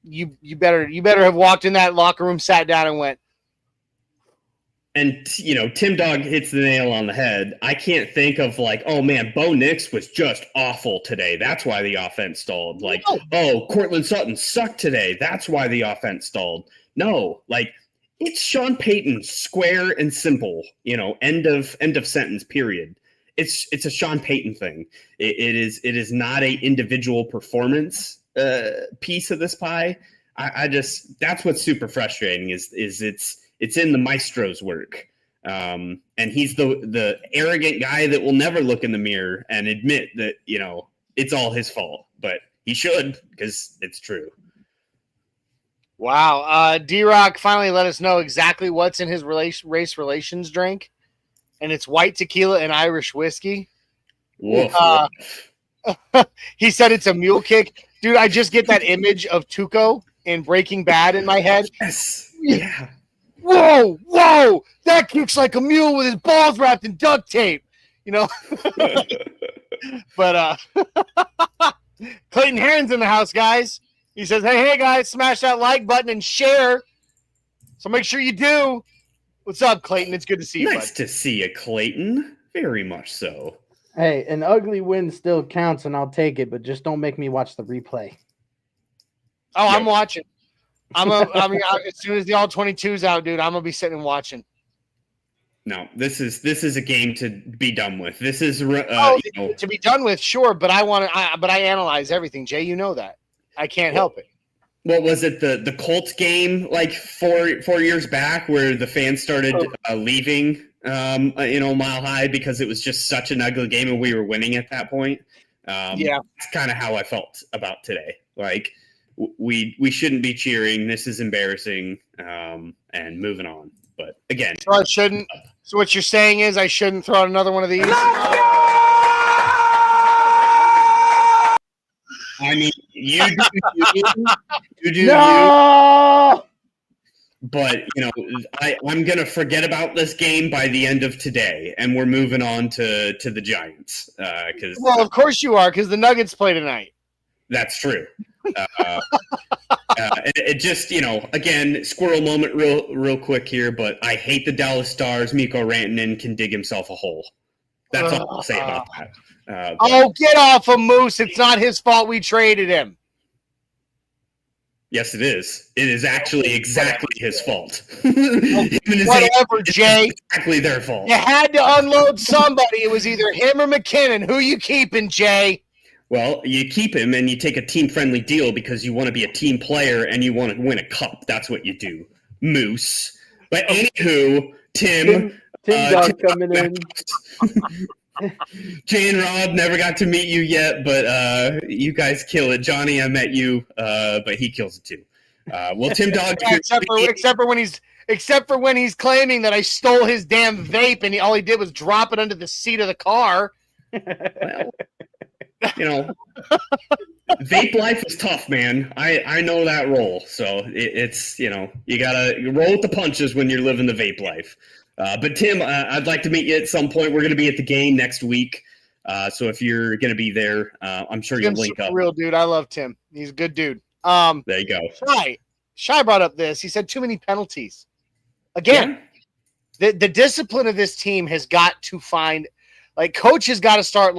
Speaker 3: you better have walked in that locker room, sat down, and went.
Speaker 1: And Tim Dog hits the nail on the head. I can't think of oh man, Bo Nix was just awful today. That's why the offense stalled. Cortland Sutton sucked today. That's why the offense stalled. No, it's Sean Payton, square and simple. End of sentence. Period. It's a Sean Payton thing. It is not a individual performance. Piece of this pie. I just that's what's super frustrating is it's in the maestro's work, and he's the arrogant guy that will never look in the mirror and admit that it's all his fault, but he should because it's true.
Speaker 3: Wow, D-Rock finally let us know exactly what's in his race relations drink, and it's white tequila and Irish whiskey.
Speaker 1: Woof.
Speaker 3: He said it's a mule kick. Dude, I just get that image of Tuco in Breaking Bad in my head.
Speaker 1: Yes. Yeah.
Speaker 3: Whoa. That kicks like a mule with his balls wrapped in duct tape. But Clayton Heron's in the house, guys. He says, hey, guys, smash that like button and share. So make sure you do. What's up, Clayton? It's good to see you,
Speaker 1: Nice to see you, Clayton. Very much so.
Speaker 5: Hey, an ugly win still counts, and I'll take it, but just don't make me watch the replay.
Speaker 3: Oh, I'm watching. As soon as the all-22's out, dude, I'm gonna be sitting and watching.
Speaker 1: No, this is a game to be done with. This is
Speaker 3: to be done with, sure, but I analyze everything, Jay. You know that. I can't help it.
Speaker 1: What was it? The Colts game 4 years back where the fans started leaving Mile High because it was just such an ugly game and we were winning at that point.
Speaker 3: Yeah,
Speaker 1: that's kind of how I felt about today. We shouldn't be cheering. This is embarrassing. And moving on. But again,
Speaker 3: so I shouldn't. So what you're saying is I shouldn't throw out another one of these.
Speaker 1: I mean, you do
Speaker 5: No!
Speaker 1: you. But, I'm going to forget about this game by the end of today, and we're moving on to the Giants.
Speaker 3: Well, of course you are, because the Nuggets play tonight.
Speaker 1: That's true. It just, again, squirrel moment real quick here, but I hate the Dallas Stars. Mikko Rantanen can dig himself a hole. That's all I'll say about that.
Speaker 3: Get off of Moose. It's not his fault we traded him.
Speaker 1: Yes, it is. It is actually exactly his fault.
Speaker 3: Whatever, Jay.
Speaker 1: Exactly their fault.
Speaker 3: You had to unload somebody. It was either him or McKinnon. Who you keeping, Jay?
Speaker 1: Well, you keep him and you take a team-friendly deal because you want to be a team player and you want to win a cup. That's what you do, Moose. But anywho, Tim
Speaker 5: Dog coming in.
Speaker 1: Jay and Rob never got to meet you yet, but you guys kill it. Johnny, I met you, but he kills it too. Well, Tim Dog,
Speaker 3: except for when he's claiming that I stole his damn vape and all he did was drop it under the seat of the car.
Speaker 1: Well, vape life is tough, man. I know that role. So it's you gotta roll with the punches when you're living the vape life. But Tim, I'd like to meet you at some point. We're going to be at the game next week. So if you're going to be there, I'm sure you'll link up.
Speaker 3: Real dude. I love Tim. He's a good dude.
Speaker 1: There you go.
Speaker 3: Shy brought up this. He said too many penalties. Again, the discipline of this team has got to find, coach has got to start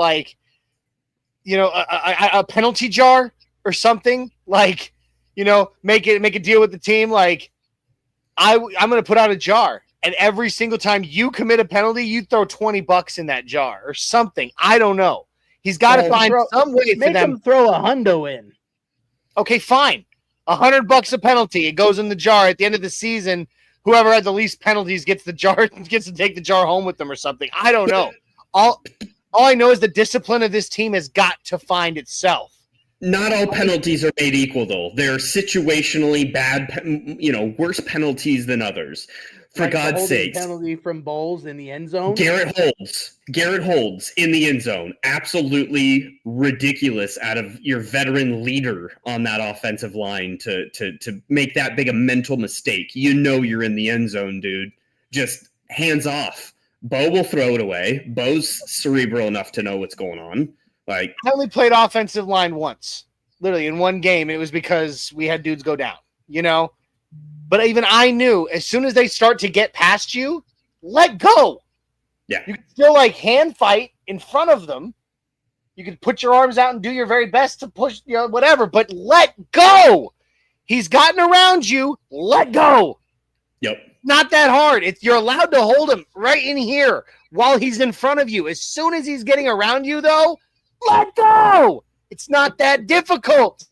Speaker 3: a penalty jar or something. Make a deal with the team. I'm going to put out a jar. And every single time you commit a penalty, you throw $20 in that jar or something. I don't know. He's got to find some way for them.
Speaker 5: Make him throw a hundo in.
Speaker 3: Okay, fine. $100 a penalty. It goes in the jar at the end of the season. Whoever had the least penalties gets to take the jar home with them or something. I don't know. All I know is the discipline of this team has got to find itself.
Speaker 1: Not all penalties are made equal, though. They're situationally bad, worse penalties than others. For God's sake.
Speaker 5: Penalty from Bowles in the end zone.
Speaker 1: Garrett holds in the end zone. Absolutely ridiculous out of your veteran leader on that offensive line to make that big a mental mistake. You're in the end zone, dude. Just hands off. Bo will throw it away. Bo's cerebral enough to know what's going on. I
Speaker 3: only played offensive line once. Literally in one game. It was because we had dudes go down, But even I knew as soon as they start to get past you, let go.
Speaker 1: Yeah.
Speaker 3: You can still hand fight in front of them. You can put your arms out and do your very best to push, whatever, but let go. He's gotten around you. Let go.
Speaker 1: Yep.
Speaker 3: Not that hard. You're allowed to hold him right in here while he's in front of you. As soon as he's getting around you, though, let go. It's not that difficult.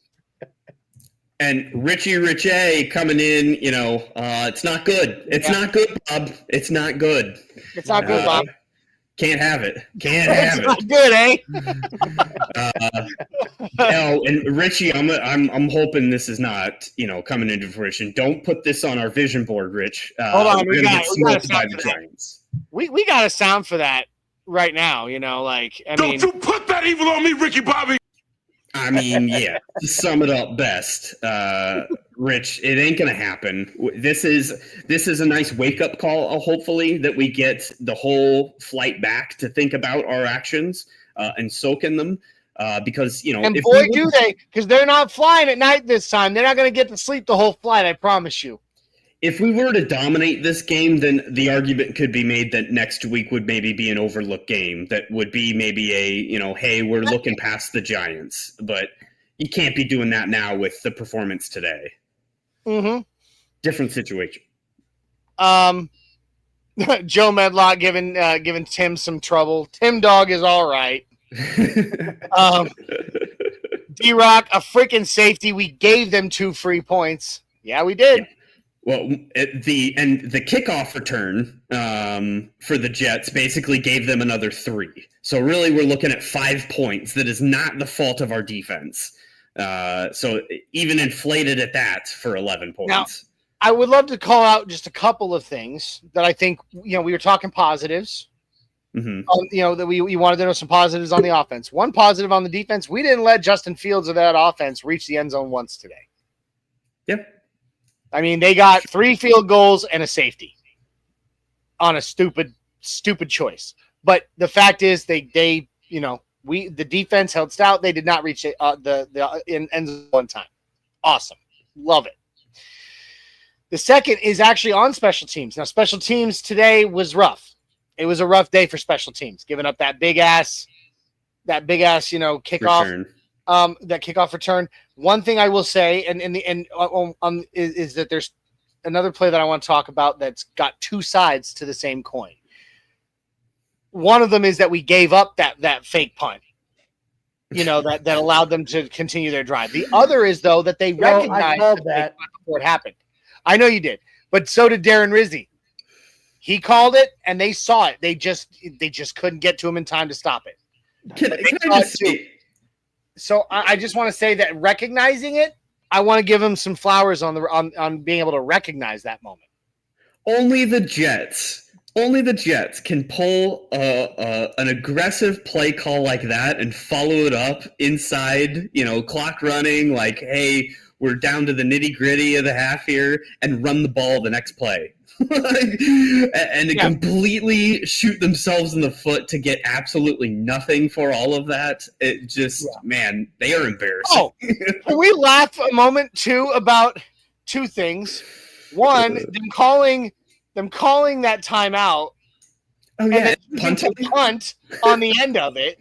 Speaker 1: And Richie coming in, it's not good. It's not good, Bob. It's not good.
Speaker 3: It's not good, Bob.
Speaker 1: Can't have it. It's
Speaker 3: not good, eh?
Speaker 1: And Richie, I'm hoping this is not, coming into fruition. Don't put this on our vision board, Rich.
Speaker 3: Hold on, we got
Speaker 1: a sound by the Giants.
Speaker 3: We got a sound for that right now. Don't
Speaker 4: you put that evil on me, Ricky Bobby.
Speaker 1: I mean, yeah, to sum it up best, Rich, it ain't going to happen. This is a nice wake-up call, hopefully, that we get the whole flight back to think about our actions and soak in them. Because,
Speaker 3: and boy, do they, because they're not flying at night this time. They're not going to get to sleep the whole flight, I promise you.
Speaker 1: If we were to dominate this game, then the argument could be made that next week would maybe be an overlooked game. That would be maybe a, hey, we're looking past the Giants. But you can't be doing that now with the performance today.
Speaker 3: Mm-hmm.
Speaker 1: Different situation.
Speaker 3: Joe Medlock giving Tim some trouble. Tim Dog is all right. D-Rock, a freaking safety. We gave them 2 free points. Yeah, we did.
Speaker 1: Yeah. Well, the kickoff return for the Jets basically gave them another 3. So really, we're looking at 5 points. That is not the fault of our defense. So even inflated at that for 11 points.
Speaker 3: Now, I would love to call out just a couple of things that I think we were talking positives.
Speaker 1: Mm-hmm.
Speaker 3: That we wanted to know some positives on the offense. One positive on the defense: we didn't let Justin Fields of that offense reach the end zone once today.
Speaker 1: Yep.
Speaker 3: I mean, they got 3 field goals and a safety on a stupid choice. But the fact is, they The defense held stout. They did not reach the end zone one time. Awesome. Love it. The second is actually on special teams. Now, special teams today was rough. It was a rough day for special teams, giving up that big ass, kickoff,
Speaker 1: Return.
Speaker 3: that kickoff return. One thing I will say, is that there's another play that I want to talk about that's got two sides to the same coin. One of them is that we gave up that fake punt, that allowed them to continue their drive. The other is, though, that they recognized that before it happened. I know you did, but so did Darren Rizzi. He called it, and they saw it. They just couldn't get to him in time to stop it.
Speaker 1: Can I just say,
Speaker 3: so I just want to say that recognizing it, I want to give him some flowers on being able to recognize that moment.
Speaker 1: only the Jets can pull an aggressive play call like that and follow it up inside, clock running, like, hey, we're down to the nitty gritty of the half here, and run the ball the next play. And to completely shoot themselves in the foot to get absolutely nothing for all of that. It just, man, they are embarrassing.
Speaker 3: Oh, can we laugh a moment too about two things? One, them calling that timeout,
Speaker 1: and
Speaker 3: then punt on the end of it.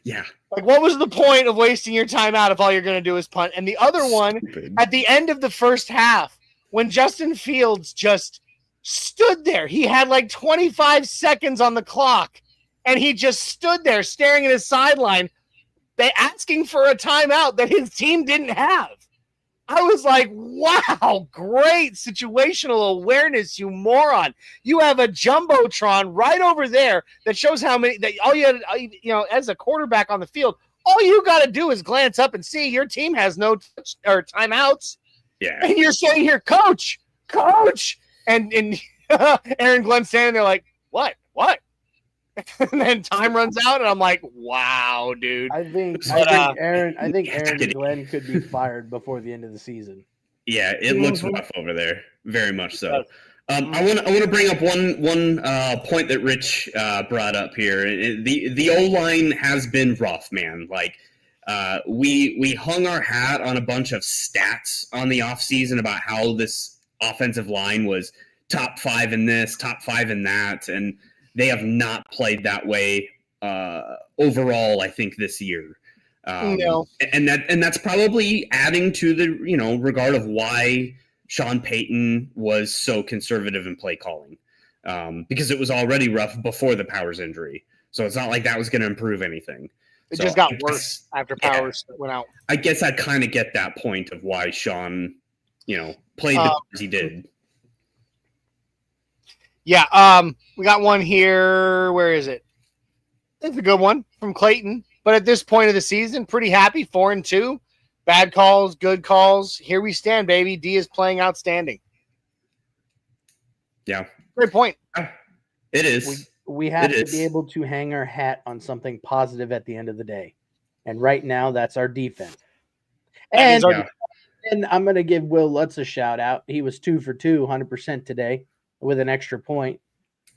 Speaker 1: Yeah.
Speaker 3: Like, what was the point of wasting your timeout if all you're going to do is punt? And the other one, at the end of the first half, when Justin Fields just stood there, he had like 25 seconds on the clock, and he just stood there staring at his sideline, asking for a timeout that his team didn't have. I was like, wow, great situational awareness, you moron. You have a Jumbotron right over there that shows how many, that all you had, as a quarterback on the field, all you got to do is glance up and see your team has no timeouts.
Speaker 1: Yeah.
Speaker 3: And you're saying here, coach. And Aaron Glenn standing there like, what? And then time runs out, and I'm like, wow, dude.
Speaker 5: I think Aaron Glenn could be fired before the end of the season.
Speaker 1: Yeah, it looks rough over there, very much so. I want to bring up one point that Rich brought up here. The O-line has been rough, man. Like, we hung our hat on a bunch of stats on the offseason about how this offensive line was top 5 in this, top 5 in that, and they have not played that way overall, I think, this year. No. And that's probably adding to the regard of why Sean Payton was so conservative in play calling, because it was already rough before the Powers injury. So it's not like that was going to improve anything.
Speaker 3: It just got worse after Powers went out.
Speaker 1: I guess I kind of get that point of why Sean, played the as he did.
Speaker 3: Yeah, we got one here. Where is it? It's a good one from Clayton. But at this point of the season, pretty happy. 4-2. Bad calls, good calls. Here we stand, baby. D is playing outstanding.
Speaker 1: Yeah.
Speaker 3: Great point.
Speaker 1: It is.
Speaker 5: We have to be able to hang our hat on something positive at the end of the day. And right now, that's our defense. And I'm going to give Will Lutz a shout out. He was 2 for 2, 100% today with an extra point.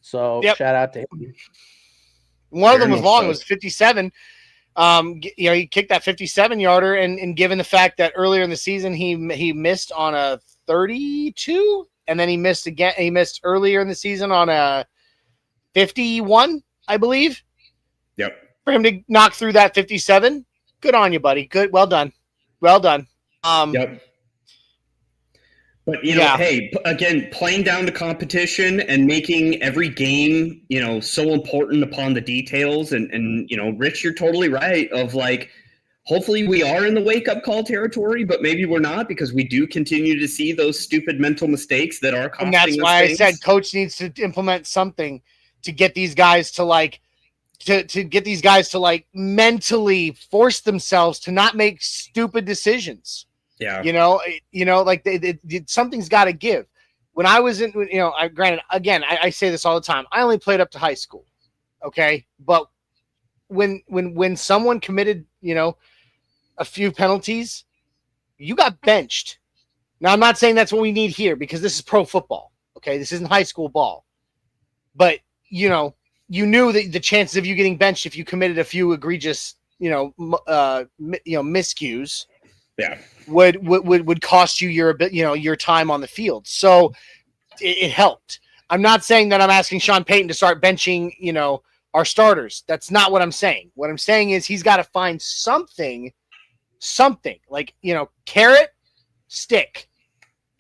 Speaker 5: So shout out to him.
Speaker 3: One of them was long. It was 57. He kicked that 57-yarder, and given the fact that earlier in the season he missed on a 32, and then he missed again. He missed earlier in the season on a 51, I believe.
Speaker 1: Yep.
Speaker 3: For him to knock through that 57, good on you, buddy. Good, well done. Yep.
Speaker 1: But, hey, again, playing down to competition and making every game, so important upon the details. And Rich, you're totally right of like, hopefully we are in the wake-up call territory, but maybe we're not because we do continue to see those stupid mental mistakes that are costing us.
Speaker 3: And that's why I said coach needs to implement something to get these guys to like, to get these guys to like mentally force themselves to not make stupid decisions.
Speaker 1: Yeah.
Speaker 3: Like something's got to give. When I was in, granted, again, I say this all the time. I only played up to high school. Okay. But when someone committed, a few penalties, you got benched. Now, I'm not saying that's what we need here because this is pro football. Okay. This isn't high school ball, but you knew that the chances of you getting benched if you committed a few egregious miscues
Speaker 1: Yeah.
Speaker 3: would cost you your time on the field. So it helped. I'm not saying that I'm asking Sean Payton to start benching, our starters. That's not what I'm saying. What I'm saying is he's got to find something like, carrot, stick.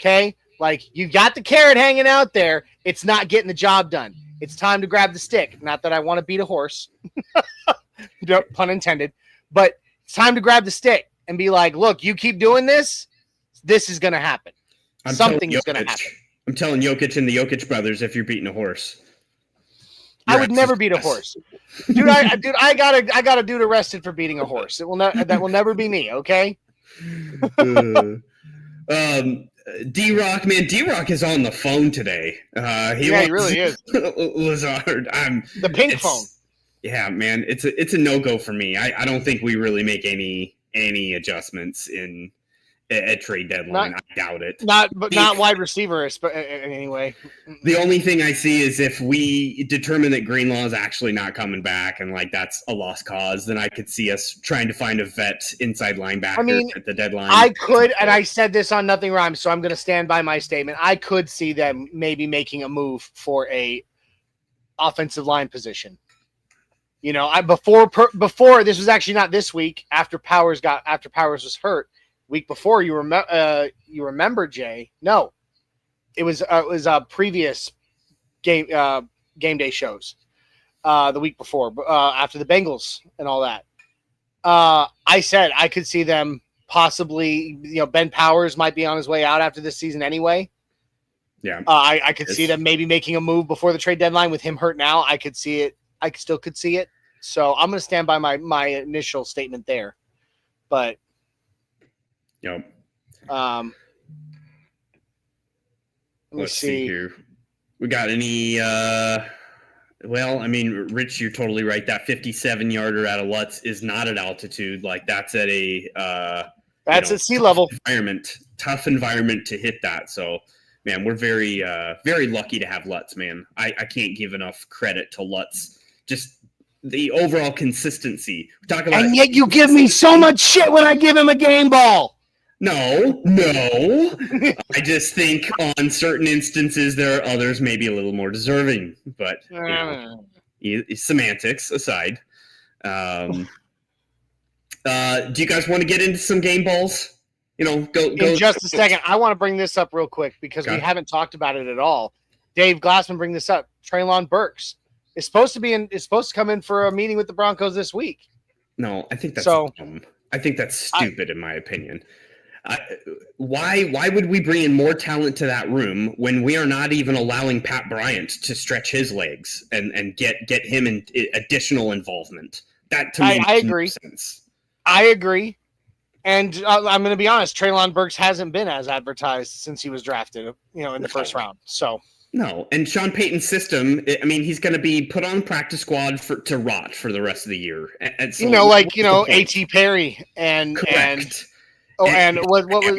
Speaker 3: Okay. Like you got the carrot hanging out there. It's not getting the job done. It's time to grab the stick. Not that I want to beat a horse, pun intended, but it's time to grab the stick and be like, look, you keep doing this. This is going to happen. Something is going to happen.
Speaker 1: I'm telling Jokic and the Jokic brothers, if you're beating a horse,
Speaker 3: I would never beat a horse, dude. I got a dude arrested for beating a horse. That will never be me. Okay.
Speaker 1: D-Rock, man, D-Rock is on the phone today. He
Speaker 3: really is.
Speaker 1: Lazard,
Speaker 3: the pink phone.
Speaker 1: Yeah, man, it's a no-go for me. I don't think we really make any adjustments at trade deadline. I doubt it.
Speaker 3: Not wide receiver, but anyway.
Speaker 1: The only thing I see is if we determine that Greenlaw is actually not coming back and like that's a lost cause, then I could see us trying to find a vet inside linebacker at the deadline.
Speaker 3: I could, and I said this on Nothing Rhymes, so I'm going to stand by my statement. I could see them maybe making a move for a offensive line position. Before this was actually not this week. After Powers was hurt. Week before, you remember, Jay? No, it was previous game day shows the week before, after the Bengals and all that. I said I could see them possibly, Ben Powers might be on his way out after this season anyway.
Speaker 1: Yeah,
Speaker 3: I could see them maybe making a move before the trade deadline with him hurt now. I could see it. I still could see it. So I'm going to stand by my initial statement there, but.
Speaker 1: Yep.
Speaker 3: Let's see
Speaker 1: here. We got any? Rich, you're totally right. That 57-yarder out of Lutz is not at altitude. Like that's at a
Speaker 3: at sea level
Speaker 1: environment. Tough environment to hit that. So, man, we're very very lucky to have Lutz. Man, I can't give enough credit to Lutz. Just the overall consistency. Talk about,
Speaker 3: and yet you give me so much shit when I give him a game ball.
Speaker 1: No. I just think on certain instances there are others maybe a little more deserving, but semantics aside. Do you guys want to get into some game balls? Go
Speaker 3: in just a second. I want to bring this up real quick because we haven't talked about it at all. Dave Glassman bring this up. Treylon Burks is supposed to come in for a meeting with the Broncos this week.
Speaker 1: No, I think that's dumb. I think that's stupid in my opinion. Why would we bring in more talent to that room when we are not even allowing Pat Bryant to stretch his legs and get him in additional involvement? That to me makes no sense.
Speaker 3: I agree. And I'm going to be honest, Treylon Burks hasn't been as advertised since he was drafted, in the first round. So
Speaker 1: no, and Sean Payton's system, he's going to be put on practice squad to rot for the rest of the year. And so,
Speaker 3: A.T. Perry and
Speaker 1: correct.
Speaker 3: And what was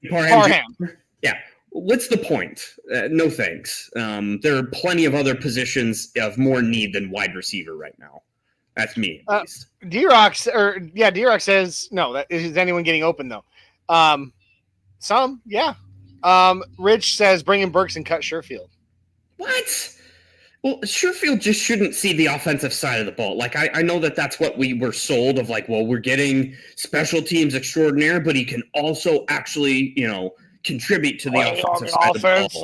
Speaker 1: Parham. Yeah. What's the point? No thanks. There are plenty of other positions of more need than wide receiver right now. That's me at least.
Speaker 3: D-Rock says no. Is anyone getting open though? Some, yeah. Rich says bring in Burks and cut Sherfield.
Speaker 1: What? Well, Sherfield just shouldn't see the offensive side of the ball. Like, I know that's what we were sold of, like, well, we're getting special teams extraordinaire, but he can also actually, contribute to the offensive side of the ball.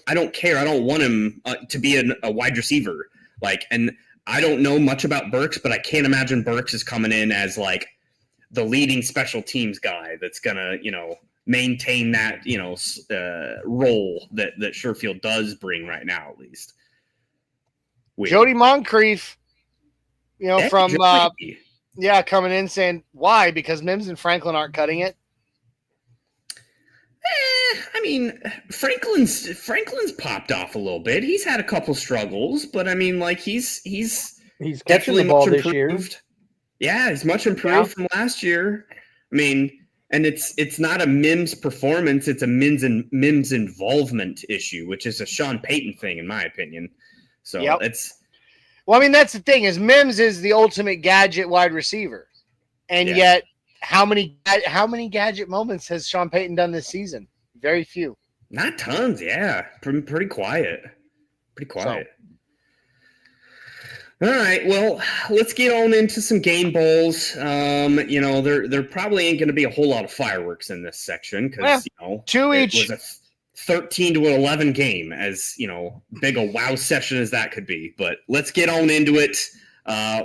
Speaker 1: I don't care. I don't want him to be a wide receiver. Like, and I don't know much about Burks, but I can't imagine Burks is coming in as, like, the leading special teams guy that's going to, maintain that, role that Sherfield does bring right now, at least. Weird.
Speaker 3: Jody Moncrief, coming in saying, why? Because Mims and Franklin aren't cutting it.
Speaker 1: Franklin's popped off a little bit. He's had a couple struggles, but he's
Speaker 5: catching the ball this year.
Speaker 1: Yeah, he's much improved from last year. And it's not a Mims performance; it's a Mims involvement issue, which is a Sean Payton thing, in my opinion. So
Speaker 3: Well, I mean, that's the thing is Mims is the ultimate gadget wide receiver. And yet how many gadget moments has Sean Payton done this season? Very few.
Speaker 1: Not tons, yeah. Pretty quiet. Pretty quiet. All right, well, let's get on into some game balls. You know, there probably ain't going to be a whole lot of fireworks in this section because, you know,
Speaker 3: two
Speaker 1: it
Speaker 3: each.
Speaker 1: was a 13-11 game, as, you know, big a wow session as that could be. But let's get on into it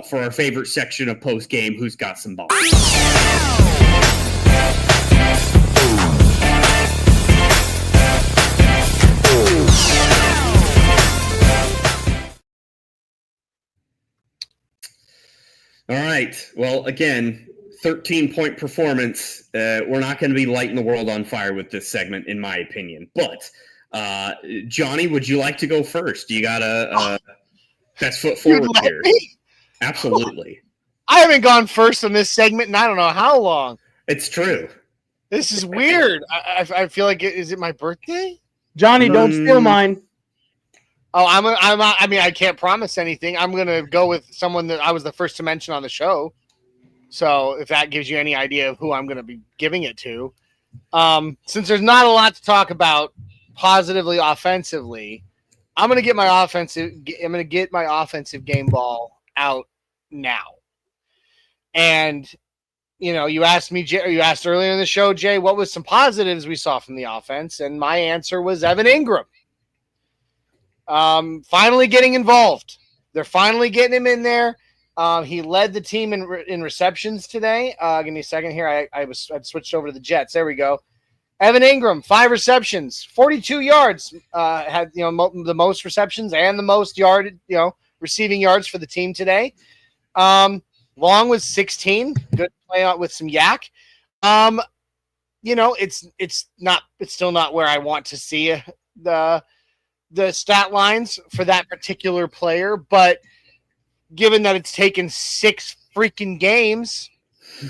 Speaker 1: for our favorite section of post-game, Who's Got Some Balls? All right. Well, again, 13-point performance. We're not going to be lighting the world on fire with this segment, in my opinion. But, Johnny, would you like to go first? You got a best foot forward here. Absolutely.
Speaker 3: I haven't gone first in this segment in I don't know how long.
Speaker 1: It's true.
Speaker 3: This is weird. I feel like is it my birthday?
Speaker 5: Johnny, don't steal mine.
Speaker 3: Oh, I mean, I can't promise anything. I'm gonna go with someone that I was the first to mention on the show. So if that gives you any idea of who I'm gonna be giving it to, since there's not a lot to talk about positively offensively, I'm gonna get my offensive game ball out now. And you know, you asked earlier in the show, Jay, what was some positives we saw from the offense, and my answer was Evan Ingram. Finally getting involved. They're finally getting him in there. He led the team in receptions today. Give me a second here. I'd switched over to the Jets. There we go. Evan Ingram, 5 receptions, 42 yards. Had the most receptions and the most receiving yards for the team today. Long was 16. Good play out with some yak. It's still not where I want to see the stat lines for that particular player, but given that it's taken 6 freaking games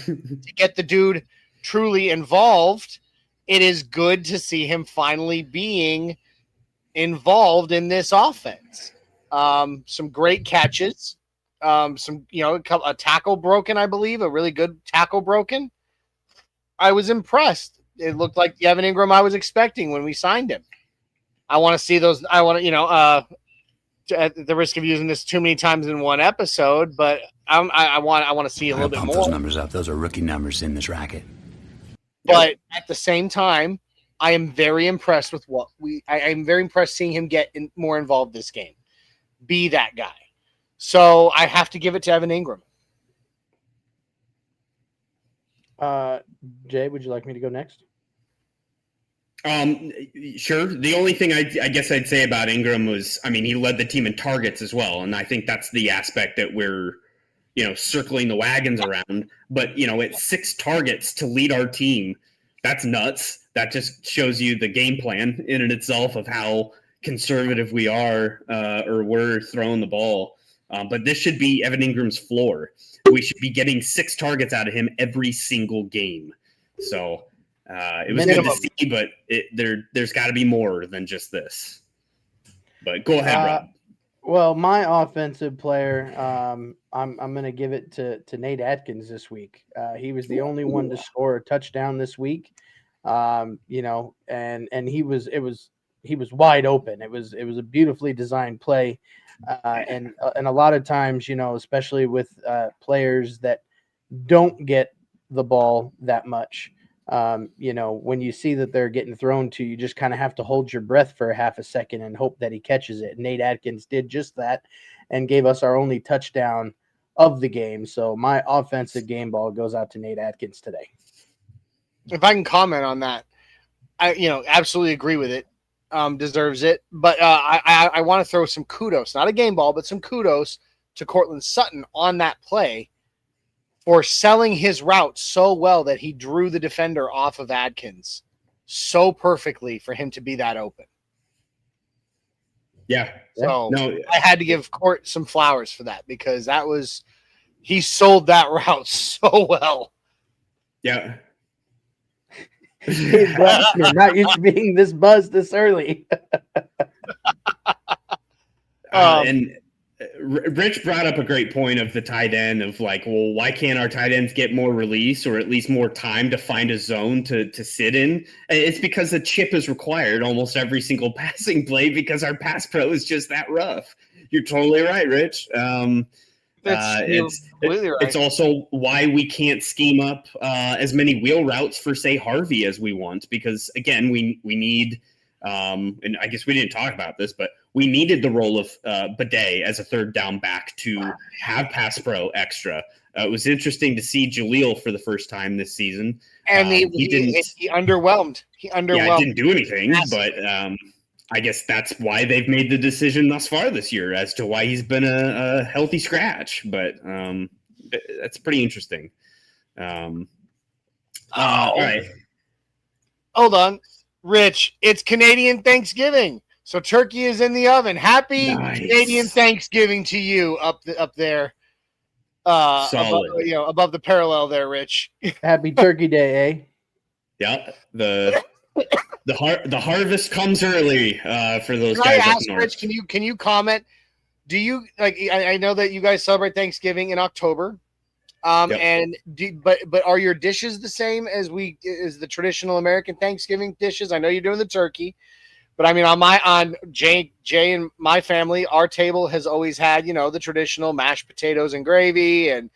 Speaker 3: to get the dude truly involved, it is good to see him finally being involved in this offense. Some great catches, a tackle broken, I believe, a really good tackle broken. I was impressed. It looked like the Evan Ingram I was expecting when we signed him. I want to see those. I want to, at the risk of using this too many times in one episode, but I want to see a little bit more.
Speaker 6: Those numbers up. Those are rookie numbers in this racket.
Speaker 3: But at the same time, I am very impressed with I'm very impressed seeing him get more involved this game. Be that guy. So I have to give it to Evan Ingram.
Speaker 5: Jay, would you like me to go next?
Speaker 1: Sure. The only thing I guess I'd say about Ingram was, I mean, he led the team in targets as well. And I think that's the aspect that we're, circling the wagons around. But, it's 6 targets to lead our team. That's nuts. That just shows you the game plan in and itself of how conservative we are, or we're throwing the ball. But this should be Evan Ingram's floor. We should be getting 6 targets out of him every single game. So, it was good to see, but there's got to be more than just this. But go ahead, Rob.
Speaker 5: Well, my offensive player, I'm going to give it to Nate Atkins this week. He was the only one to score a touchdown this week. And he was wide open. It was a beautifully designed play. And a lot of times, especially with players that don't get the ball that much, when you see that they're getting thrown to, you just kind of have to hold your breath for a half a second and hope that he catches it. Nate Atkins did just that and gave us our only touchdown of the game. So my offensive game ball goes out to Nate Atkins today.
Speaker 3: If I can comment on that, I absolutely agree with it. Deserves it. But I want to throw some kudos, not a game ball, but some kudos to Cortland Sutton on that play for selling his route so well that he drew the defender off of Adkins so perfectly for him to be that open.
Speaker 1: Yeah.
Speaker 3: So I had to give Court some flowers for that because he sold that route so well.
Speaker 1: Yeah.
Speaker 5: You're not used to being this buzzed this early.
Speaker 1: And Rich brought up a great point of the tight end of like, well, why can't our tight ends get more release or at least more time to find a zone to sit in? It's because the chip is required almost every single passing play because our pass pro is just that rough. You're totally right, Rich. It's also why we can't scheme up as many wheel routes for, say, Harvey as we want, because again, we need, and I guess we didn't talk about this, but we needed the role of Bidet as a third down back to have pass pro extra. It was interesting to see Jaleel for the first time this season,
Speaker 3: and he underwhelmed. He underwhelmed.
Speaker 1: Yeah, didn't do anything, but I guess that's why they've made the decision thus far this year as to why he's been a healthy scratch. But that's pretty interesting. All right.
Speaker 3: Hold on. Rich, it's Canadian Thanksgiving. So turkey is in the oven. Happy Canadian Thanksgiving to you up there.
Speaker 1: Solid.
Speaker 3: Above the parallel there, Rich.
Speaker 5: Happy Turkey Day, eh?
Speaker 1: Yeah. The harvest comes early for those
Speaker 3: Can
Speaker 1: guys
Speaker 3: I
Speaker 1: up
Speaker 3: ask,
Speaker 1: north.
Speaker 3: Rich, can you comment? Do you like? I know that you guys celebrate Thanksgiving in October,
Speaker 1: Yep.
Speaker 3: but are your dishes the same as the traditional American Thanksgiving dishes? I know you're doing the turkey, but I mean on Jay and my family, our table has always had the traditional mashed potatoes and gravy and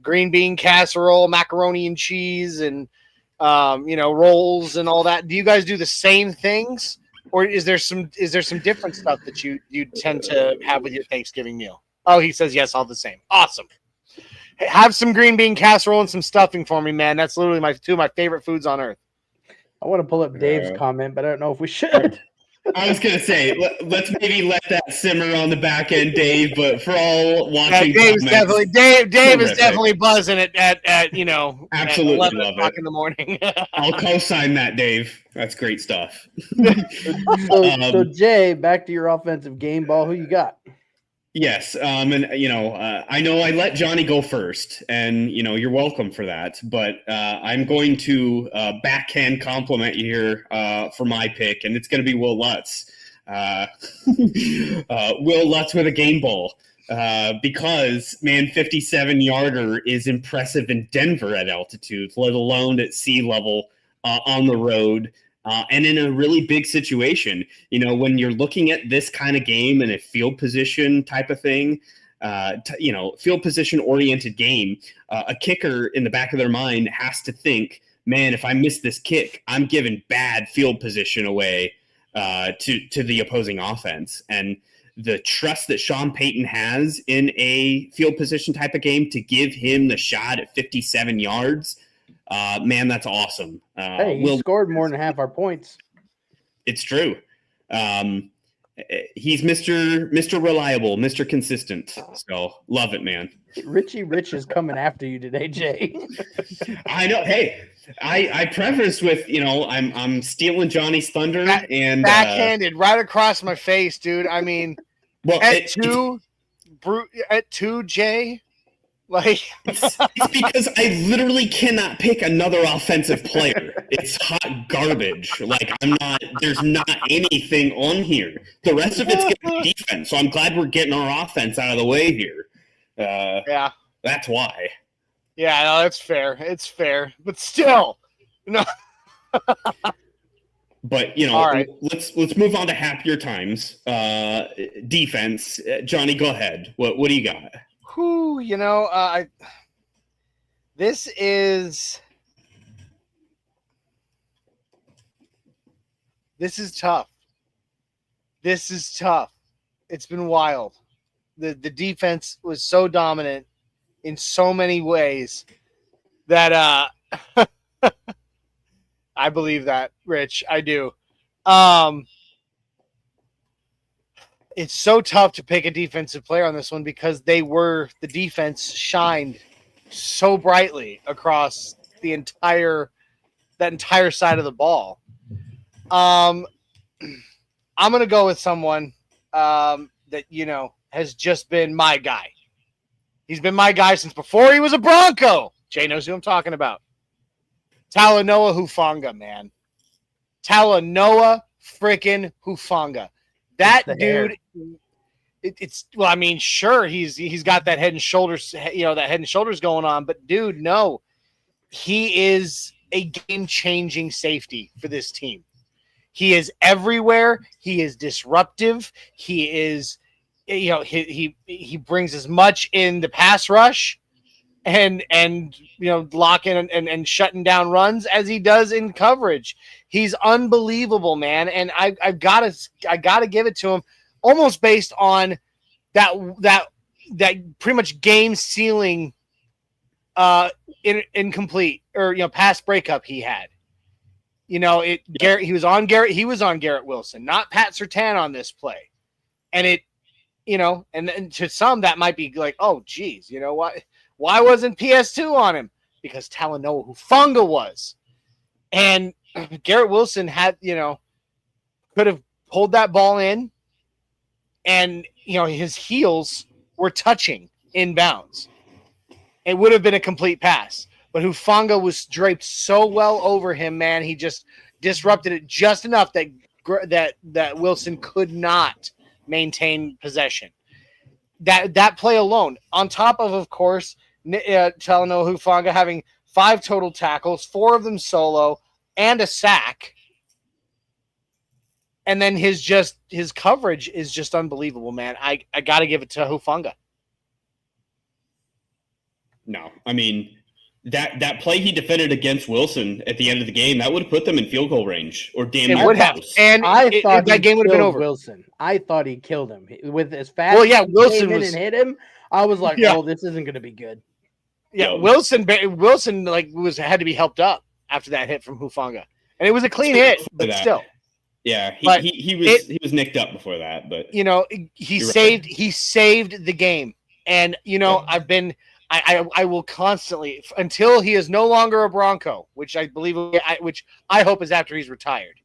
Speaker 3: green bean casserole, macaroni and cheese, and rolls and all that. Do you guys do the same things, or is there some different stuff that you tend to have with your Thanksgiving meal? Oh, he says yes, all the same. Awesome. Hey, have some green bean casserole and some stuffing for me, man. That's literally two of my favorite foods on earth.
Speaker 5: I want to pull up Dave's comment, but I don't know if we should.
Speaker 1: I was gonna say let's maybe let that simmer on the back end, Dave. But for all watching,
Speaker 3: Dave is definitely buzzing at
Speaker 1: absolutely
Speaker 3: at 11
Speaker 1: love
Speaker 3: o'clock
Speaker 1: it
Speaker 3: in the morning.
Speaker 1: I'll co-sign that, Dave. That's great stuff.
Speaker 5: So Jay, back to your offensive game ball. Who you got?
Speaker 1: Yes, I know I let Johnny go first, and you're welcome for that. But I'm going to backhand compliment you here for my pick, and it's going to be Will Lutz. Will Lutz with a game ball, because 57-yarder is impressive in Denver at altitude, let alone at sea level on the road. And in a really big situation, when you're looking at this kind of game and a field position type of thing, field position oriented game, a kicker in the back of their mind has to think, man, if I miss this kick, I'm giving bad field position away to the opposing offense. And the trust that Sean Payton has in a field position type of game to give him the shot at 57 yards, man, that's awesome.
Speaker 5: Hey, he scored more than half our points.
Speaker 1: It's true. He's Mr. Reliable, Mr. Consistent. So love it, man.
Speaker 5: Richie Rich is coming after you today, Jay.
Speaker 1: I know. Hey, I preface with I'm stealing Johnny's thunder and
Speaker 3: backhanded right across my face, dude. I mean,
Speaker 1: well,
Speaker 3: at two, Jay. Like
Speaker 1: it's because I literally cannot pick another offensive player. It's hot garbage. Like there's not anything on here. The rest of it's gonna be defense. So I'm glad we're getting our offense out of the way here.
Speaker 3: Yeah.
Speaker 1: That's why.
Speaker 3: Yeah, no, that's fair. It's fair. But still,
Speaker 1: But
Speaker 3: all right.
Speaker 1: let's move on to happier times. Defense. Johnny, go ahead. What do you got?
Speaker 3: Whew, this is tough. This is tough. It's been wild. The defense was so dominant in so many ways that I believe that, Rich. I do. It's so tough to pick a defensive player on this one because the defense shined so brightly across that entire side of the ball. I'm going to go with someone that, has just been my guy. He's been my guy since before he was a Bronco. Jay knows who I'm talking about. Talanoa Hufanga, man. Talanoa freaking Hufanga. That dude, it's well, I mean, sure, he's got that head and shoulders, that head and shoulders going on, but dude, no, he is a game-changing safety for this team. He is everywhere. He is disruptive. He is, he brings as much in the pass rush and blocking and shutting down runs as he does in coverage. He's unbelievable, man. And I gotta give it to him, almost based on that pretty much game sealing incomplete or pass breakup he had. Garrett, he was on Garrett Wilson, not Pat Surtain on this play. And it, and to some that might be like, oh geez, why wasn't PS2 on him? Because Talanoa Hufanga was. And Garrett Wilson had, could have pulled that ball in and, his heels were touching inbounds. It would have been a complete pass. But Hufanga was draped so well over him, man. He just disrupted it just enough that Wilson could not maintain possession. That play alone, on top of course, Talanoa Hufanga having 5 total tackles, 4 of them solo, and a sack. And then his coverage is just unbelievable, man. I got to give it to Hufanga.
Speaker 1: No, I mean, that play he defended against Wilson at the end of the game, that would have put them in field goal range or damn near
Speaker 3: would have.
Speaker 1: close.
Speaker 3: And
Speaker 5: I thought
Speaker 3: that game would have been over.
Speaker 5: Wilson. I thought he killed him with as fast.
Speaker 3: Well, yeah,
Speaker 5: as he
Speaker 3: Wilson
Speaker 5: came in
Speaker 3: was
Speaker 5: and hit him. I was like,
Speaker 3: Yeah.
Speaker 5: oh, this isn't going to be good.
Speaker 3: Yeah,
Speaker 1: Yo.
Speaker 3: Wilson had to be helped up after that hit from Hufanga, and it was a clean hit, but still.
Speaker 1: Yeah,
Speaker 3: But
Speaker 1: he was nicked up before that, but
Speaker 3: he saved the game, and I will constantly, until he is no longer a Bronco, which I believe, which I hope is after he's retired.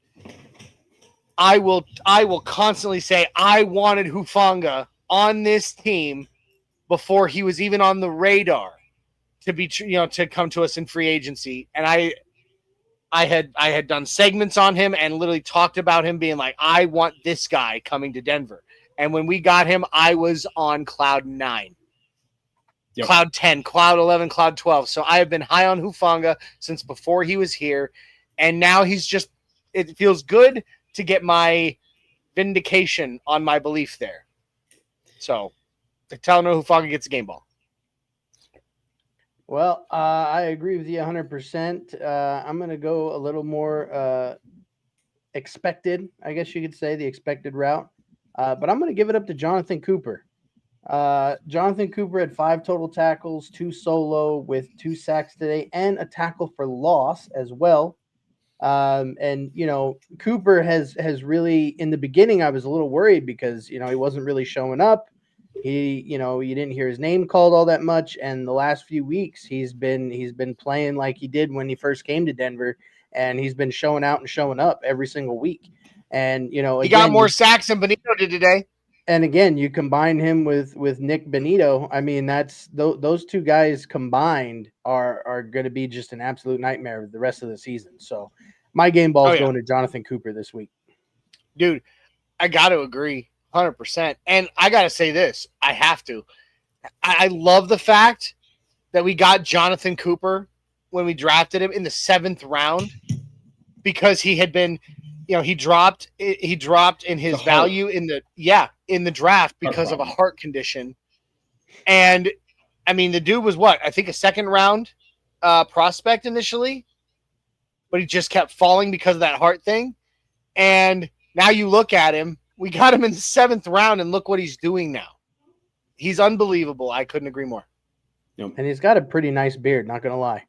Speaker 3: I will constantly say I wanted Hufanga on this team before he was even on the radar to be, to come to us in free agency, and I had done segments on him and literally talked about him being like, I want this guy coming to Denver. And when we got him, I was on cloud 9,
Speaker 1: Yep.
Speaker 3: cloud 10, cloud 11, cloud 12. So I have been high on Hufanga since before he was here. And now it feels good to get my vindication on my belief there. So Talanoa Hufanga gets a game ball.
Speaker 5: Well, I agree with you 100%. I'm going to go a little more expected, I guess you could say, the expected route. But I'm going to give it up to Jonathan Cooper. Jonathan Cooper had 5 total tackles, 2 solo with 2 sacks today, and a tackle for loss as well. And Cooper has really, in the beginning, I was a little worried because, he wasn't really showing up. You didn't hear his name called all that much. And the last few weeks he's been playing like he did when he first came to Denver, and he's been showing out and showing up every single week. And, he
Speaker 3: got more sacks than Benito did today.
Speaker 5: And again, you combine him with Nick Benito. I mean, that's those 2 guys combined are going to be just an absolute nightmare the rest of the season. So my game ball is going to Jonathan Cooper this week.
Speaker 3: Dude, I got to agree 100%. And I got to say this, I have to. I love the fact that we got Jonathan Cooper when we drafted him in the 7th round, because he had been, he dropped in his value in the draft because of a heart condition. And I mean, the dude was I think a 2nd round prospect initially, but he just kept falling because of that heart thing. And now you look at him, we got him in the 7th round, and look what he's doing now. He's unbelievable. I couldn't agree more.
Speaker 5: And he's got a pretty nice beard, not going to lie.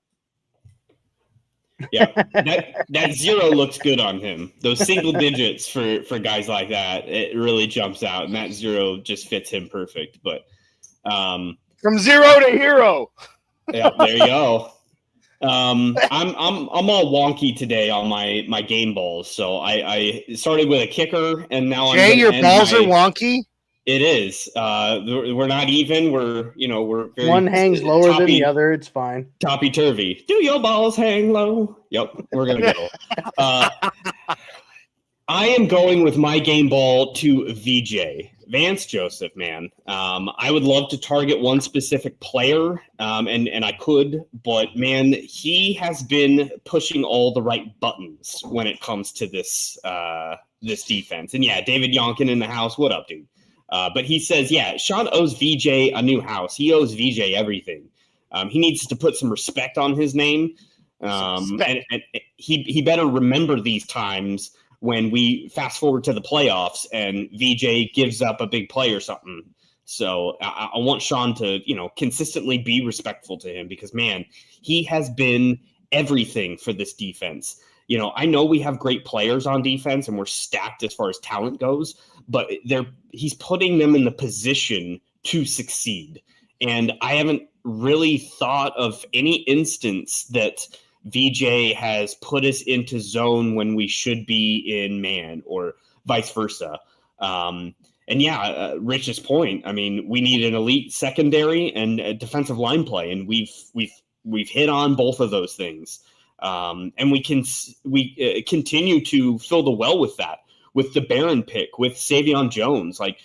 Speaker 1: Yeah, that 0 looks good on him. Those single digits for guys like that, it really jumps out, and that 0 just fits him perfect. But
Speaker 3: from 0 to hero.
Speaker 1: Yeah, there you go. I'm all wonky today on my game balls. So I started with a kicker, and now
Speaker 3: your balls are wonky.
Speaker 1: It is. We're not even. We're very
Speaker 5: one hangs lower than the other. It's fine.
Speaker 1: Toppy turvy. Do your balls hang low? Yep. We're gonna go. I am going with my game ball to VJ. Vance Joseph, man. I would love to target one specific player, and I could, but man, he has been pushing all the right buttons when it comes to this this defense. And yeah, David Yonkin in the house. What up, dude? But he says, yeah, Sean owes VJ a new house. He owes VJ everything. He needs to put some respect on his name. And he better remember these times when we fast forward to the playoffs and VJ gives up a big play or something. So I want Sean to, consistently be respectful to him because, man, he has been everything for this defense. I know we have great players on defense and we're stacked as far as talent goes, but he's putting them in the position to succeed. And I haven't really thought of any instance that VJ has put us into zone when we should be in man or vice versa. And yeah, Rich's point. I mean, we need an elite secondary and a defensive line play, and we've hit on both of those things. And we continue to fill the well with that, with the Barron pick, with Savion Jones. Like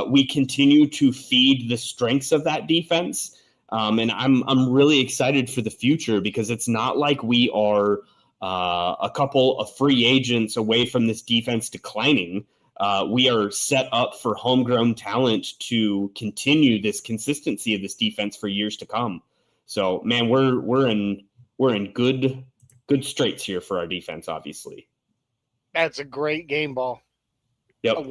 Speaker 1: we continue to feed the strengths of that defense. And I'm really excited for the future because it's not like we are a couple of free agents away from this defense declining. We are set up for homegrown talent to continue this consistency of this defense for years to come. So, man, we're in good straits here for our defense. Obviously,
Speaker 3: That's a great game ball.
Speaker 1: Yep.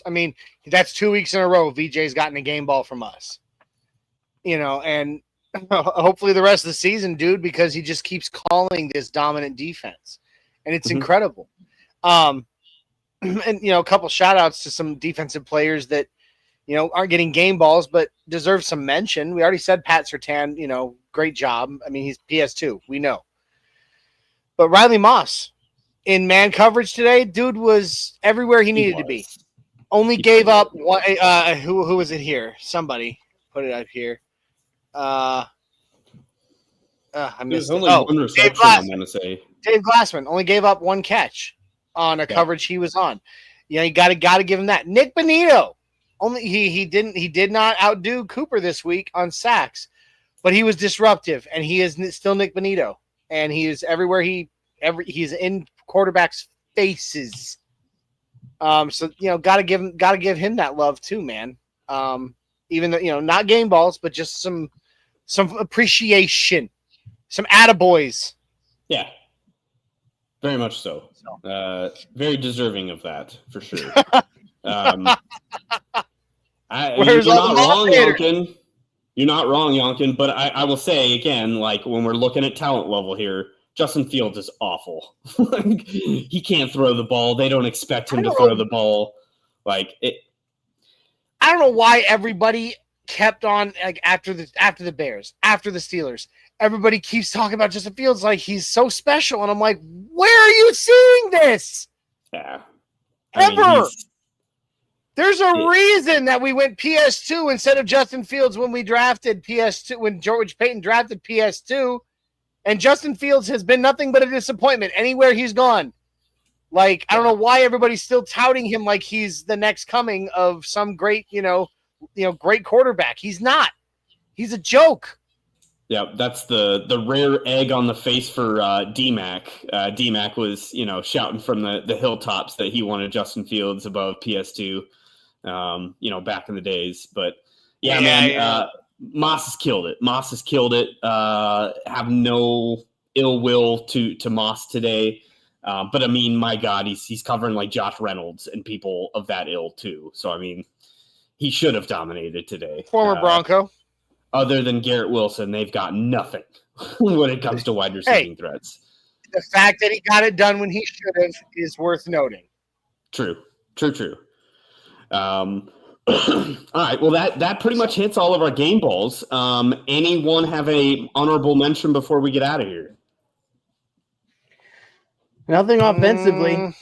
Speaker 3: I mean, that's 2 weeks in a row. VJ's gotten a game ball from us. And hopefully the rest of the season, dude, because he just keeps calling this dominant defense, and it's incredible. And a couple shout outs to some defensive players that aren't getting game balls but deserve some mention. We already said Pat Surtain, great job. I mean, he's PS2, we know. But Riley Moss in man coverage today, dude was everywhere he needed to be. Only gave up one. Who was it here? Somebody put it up here. I missed
Speaker 1: only
Speaker 3: it.
Speaker 1: one reception, I'm going to say.
Speaker 3: Dave Glassman only gave up one catch on a coverage he was on. You got to give him that. Nick Bonito he did not outdo Cooper this week on sacks, but he was disruptive, and he is still Nick Bonito, and he is everywhere. He's in quarterbacks' faces. So got to give him that love too, man. Even though not game balls, but just some appreciation, some attaboys.
Speaker 1: Yeah, very much so. Very deserving of that for sure. You're not wrong, Yonkin. You're not wrong, Yonkin. But I will say again, like when we're looking at talent level here, Justin Fields is awful. He can't throw the ball. They don't expect him to throw the ball. I
Speaker 3: don't know why everybody kept on after the Bears, after the Steelers. Everybody keeps talking about Justin Fields like he's so special, and I'm like, where are you seeing this?
Speaker 1: Yeah,
Speaker 3: There's a reason that we went PS2 instead of Justin Fields when we drafted PS2 when George Payton drafted PS2, and Justin Fields has been nothing but a disappointment anywhere he's gone. I don't know why everybody's still touting him like he's the next coming of some great, great quarterback. He's not. He's a joke.
Speaker 1: Yeah, that's the rare egg on the face for D-Mac. D-Mac was, shouting from the hilltops that he wanted Justin Fields above PS2, back in the days. But, man, Moss has killed it. Moss has killed it. Have no ill will to Moss today. But I mean, my God, he's covering like Josh Reynolds and people of that ill too. So I mean, he should have dominated today.
Speaker 3: Former Bronco.
Speaker 1: Other than Garrett Wilson, they've got nothing when it comes to wide receiving threats.
Speaker 3: The fact that he got it done when he should have is worth noting.
Speaker 1: True. All right. Well, that pretty much hits all of our game balls. Anyone have a honorable mention before we get out of here?
Speaker 5: Nothing offensively.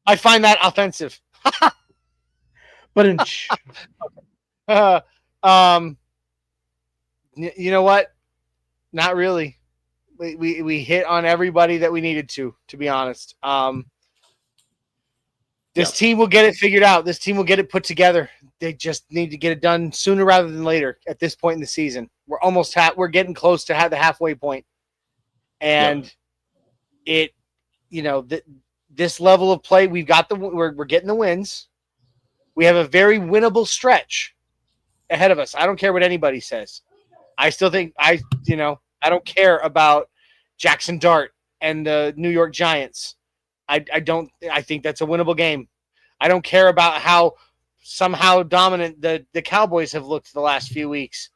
Speaker 3: I find that offensive.
Speaker 5: But
Speaker 3: you know what? Not really. We hit on everybody that we needed to be honest. This team will get it figured out. This team will get it put together. They just need to get it done sooner rather than later at this point in the season. We're almost we're getting close to the halfway point. And this level of play, we're getting the wins. We have a very winnable stretch ahead of us. I don't care what anybody says. I still think I don't care about Jackson Dart and the New York Giants. I think that's a winnable game. I don't care about how somehow dominant the Cowboys have looked the last few weeks.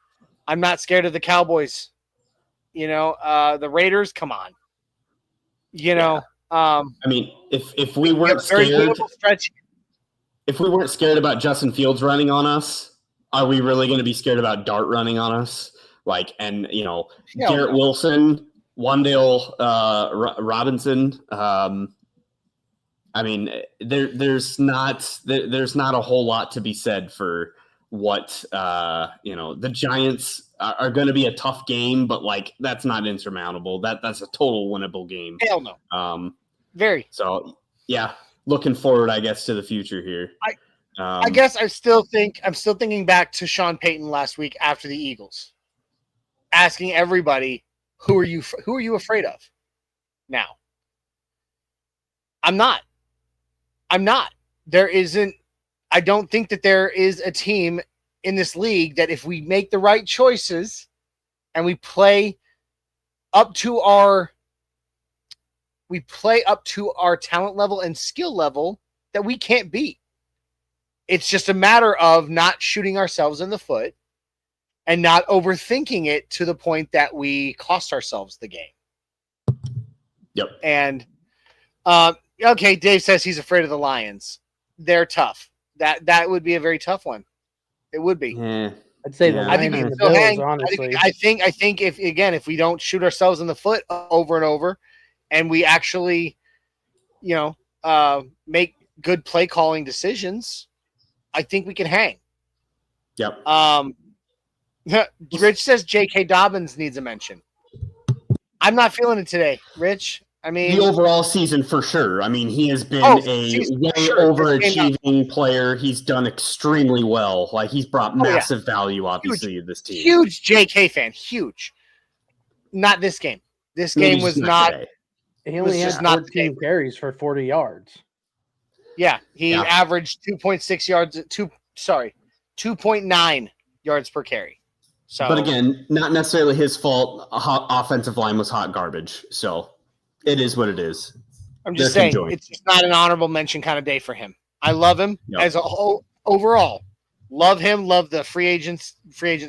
Speaker 3: I'm not scared of the Cowboys. The Raiders, come on. I
Speaker 1: mean, if we weren't scared, if we weren't scared about Justin Fields running on us, are we really going to be scared about Dart running on us? Garrett Wilson, Wandale Robinson. I mean, there's not a whole lot to be said for what the Giants are going to be a tough game, but that's not insurmountable. That's a total winnable game.
Speaker 3: Hell no. Very.
Speaker 1: So yeah, looking forward, I guess, to the future here.
Speaker 3: I guess I'm still thinking back to Sean Payton last week after the Eagles, asking everybody, who are you afraid of? Now, I'm not. I don't think that there is a team in this league that if we make the right choices and we play up to our talent level and skill level that we can't beat. It's just a matter of not shooting ourselves in the foot and not overthinking it to the point that we cost ourselves the game.
Speaker 1: Yep.
Speaker 3: And okay, Dave says he's afraid of the Lions. They're tough. That would be a very tough one. It would be.
Speaker 5: I'd say the
Speaker 3: I think
Speaker 5: Lions
Speaker 3: we
Speaker 5: and the
Speaker 3: still
Speaker 5: Bills,
Speaker 3: hang.
Speaker 5: honestly.
Speaker 3: I think if we don't shoot ourselves in the foot over and over, and we actually, make good play calling decisions, I think we can hang.
Speaker 1: Yep.
Speaker 3: Rich says J.K. Dobbins needs a mention. I'm not feeling it today, Rich. I mean,
Speaker 1: the overall season for sure. I mean, he has been overachieving player. He's done extremely well. He's brought massive value, obviously, to this team.
Speaker 3: Huge JK fan. Huge. Not this game. This game was not.
Speaker 5: He only had 14 carries for 40 yards.
Speaker 3: Yeah, he averaged 2.6 yards. 2.9 yards per carry. So,
Speaker 1: but again, not necessarily his fault. Offensive line was hot garbage. So. It is what it is.
Speaker 3: I'm just saying it's just not an honorable mention kind of day for him. I love him as a whole overall. Love him. Love the free agent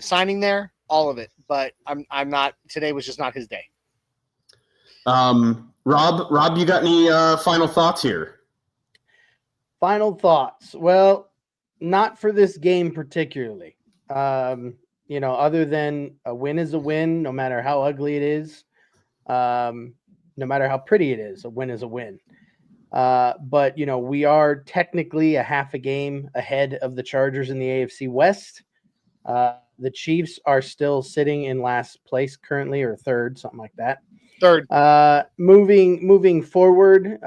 Speaker 3: signing there. All of it. But I'm not. Today was just not his day.
Speaker 1: Rob, you got any final thoughts here?
Speaker 5: Final thoughts. Well, not for this game particularly. Other than a win is a win, no matter how ugly it is. No matter how pretty it is, a win is a win. But, we are technically a half a game ahead of the Chargers in the AFC West. The Chiefs are still sitting in last place currently, or third, something like that.
Speaker 3: Third.
Speaker 5: Moving forward,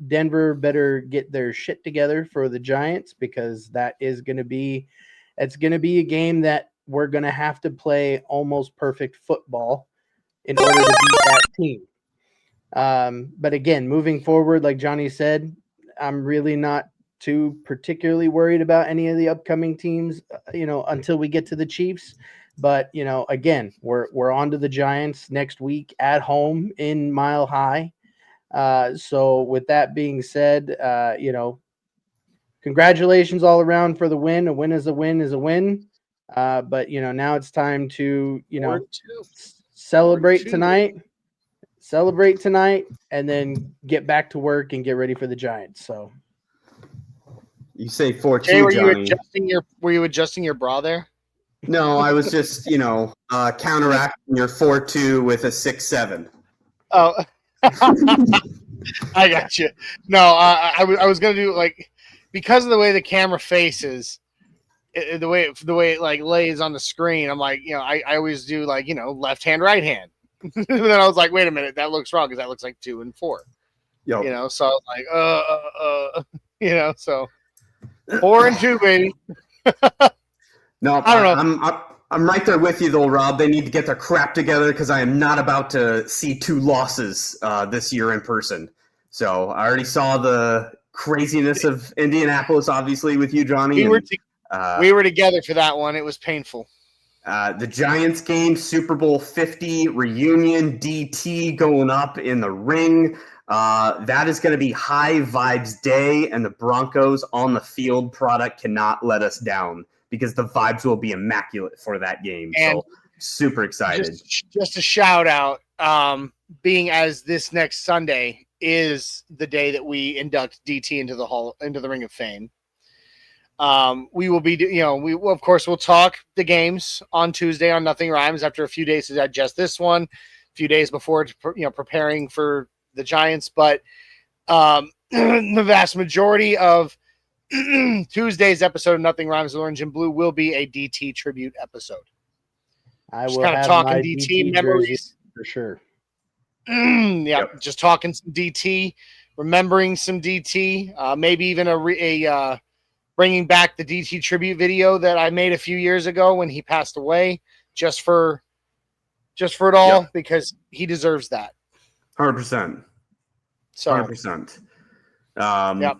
Speaker 5: Denver better get their shit together for the Giants, because it's going to be a game that we're going to have to play almost perfect football in order to beat that team. But again, moving forward, like Johnny said, I'm really not too particularly worried about any of the upcoming teams, until we get to the Chiefs. But, again, we're on to the Giants next week at home in Mile High. So with that being said, congratulations all around for the win. A win is a win is a win. But, now it's time to, celebrate tonight. Celebrate tonight, and then get back to work and get ready for the Giants. So,
Speaker 1: you say 4-2,
Speaker 3: Jay,
Speaker 1: Johnny.
Speaker 3: Were you adjusting your bra there?
Speaker 1: No, I was just counteracting your 4-2 with a 6-7.
Speaker 3: Oh, I got you. No, I was gonna do because of the way the camera faces, the way it lays on the screen. I'm I always do left hand, right hand. And then I was like, wait a minute, that looks wrong because that looks like 2 and 4.
Speaker 1: Yep.
Speaker 3: So I was like, So 4-2, baby.
Speaker 1: No,
Speaker 3: I don't know.
Speaker 1: I'm right there with you, though, Rob. They need to get their crap together because I am not about to see 2 losses this year in person. So I already saw the craziness of Indianapolis, obviously, with you, Johnny.
Speaker 3: We were together for that one. It was painful.
Speaker 1: The Giants game, Super Bowl 50 reunion, DT going up in the ring. That is going to be high vibes day, and the Broncos on the field product cannot let us down because the vibes will be immaculate for that game.
Speaker 3: And
Speaker 1: so super excited.
Speaker 3: Just a shout out, being as this next Sunday is the day that we induct DT into the Ring of Fame. We will be, we of course we'll talk the games on Tuesday on Nothing Rhymes after a few days to digest this one, a few days before, preparing for the Giants. But the vast majority of Tuesday's episode of Nothing Rhymes with Orange and Blue will be a DT tribute episode.
Speaker 5: I
Speaker 3: just
Speaker 5: will
Speaker 3: kind of
Speaker 5: have
Speaker 3: talking
Speaker 5: my
Speaker 3: DT memories
Speaker 5: for sure.
Speaker 3: Yep. Just talking some DT, remembering some DT, maybe even a bringing back the DT tribute video that I made a few years ago when he passed away, just for it all, because he deserves that.
Speaker 1: 100%.
Speaker 3: So
Speaker 1: 100%.
Speaker 3: Yep.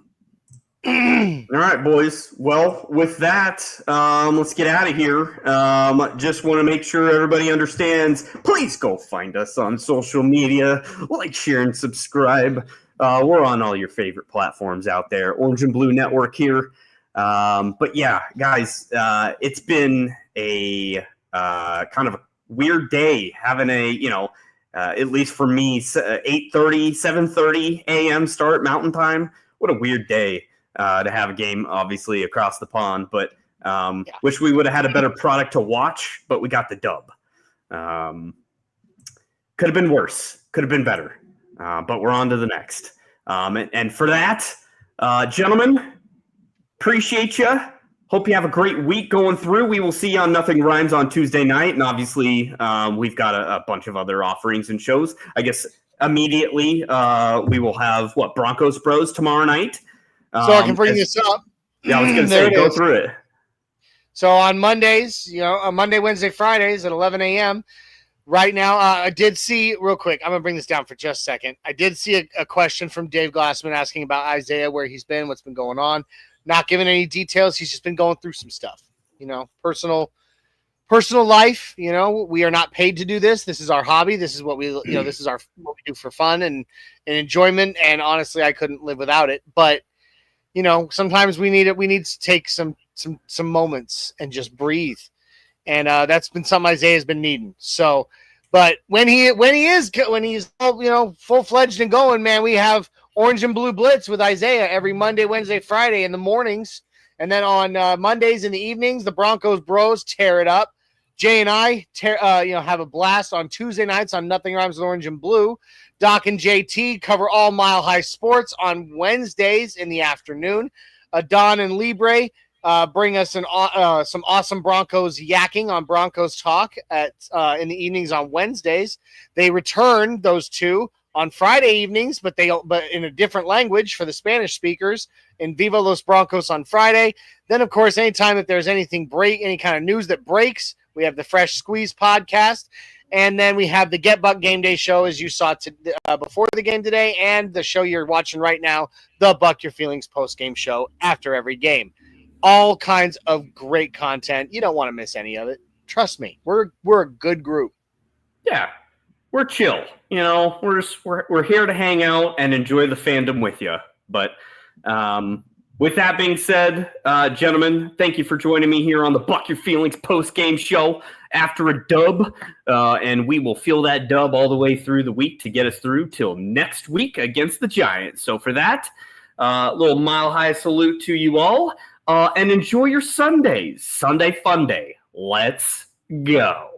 Speaker 1: All right, boys. Well, with that, let's get out of here. Just want to make sure everybody understands. Please go find us on social media. Like, share, and subscribe. We're on all your favorite platforms out there. Orange and Blue Network here. But yeah, guys, it's been a kind of a weird day having at least for me, 8:30, 7:30 a.m. start Mountain Time. What a weird day to have a game, obviously, across the pond. But wish we would have had a better product to watch, but we got the dub. Could have been worse. Could have been better. But we're on to the next. And for that, gentlemen, appreciate you. Hope you have a great week going through. We will see you on Nothing Rhymes on Tuesday night. And obviously, we've got a bunch of other offerings and shows. I guess immediately we will have, Broncos Bros tomorrow night.
Speaker 3: So I can bring this up.
Speaker 1: Yeah, I was going to say, go through it.
Speaker 3: So on Mondays, on Monday, Wednesday, Fridays at 11 a.m., right now, I did see, real quick, I'm going to bring this down for just a second. I did see a question from Dave Glassman asking about Isaiah, where he's been, what's been going on. Not giving any details. He's just been going through some stuff, personal life. We are not paid to do this. This is our hobby. This is what this is what we do for fun and enjoyment. And honestly, I couldn't live without it. But, sometimes we need it. We need to take some moments and just breathe. And that's been something Isaiah's been needing. So, but when he's full-fledged and going, man, we have Orange and Blue Blitz with Isaiah every Monday, Wednesday, Friday in the mornings. And then on Mondays in the evenings, the Broncos Bros tear it up. Jay and I have a blast on Tuesday nights on Nothing Rhymes with Orange and Blue. Doc and JT cover all Mile High sports on Wednesdays in the afternoon. Don and Libre bring us some awesome Broncos yakking on Broncos Talk in the evenings on Wednesdays. They return those two on Friday evenings, but in a different language for the Spanish speakers in Viva Los Broncos on Friday. Then, of course, anytime that there's any kind of news that breaks, we have the Fresh Squeeze podcast. And then we have the Get Buck Game Day show, as you saw before the game today, and the show you're watching right now, the Buck Your Feelings post-game show after every game. All kinds of great content. You don't want to miss any of it. Trust me, we're a good group. Yeah,
Speaker 1: we're chill. We're here to hang out and enjoy the fandom with you. But with that being said, gentlemen, thank you for joining me here on the Buck Your Feelings post-game show after a dub. And we will feel that dub all the way through the week to get us through till next week against the Giants. So for that, little Mile High salute to you all. And enjoy your Sundays. Sunday Fun Day. Let's go.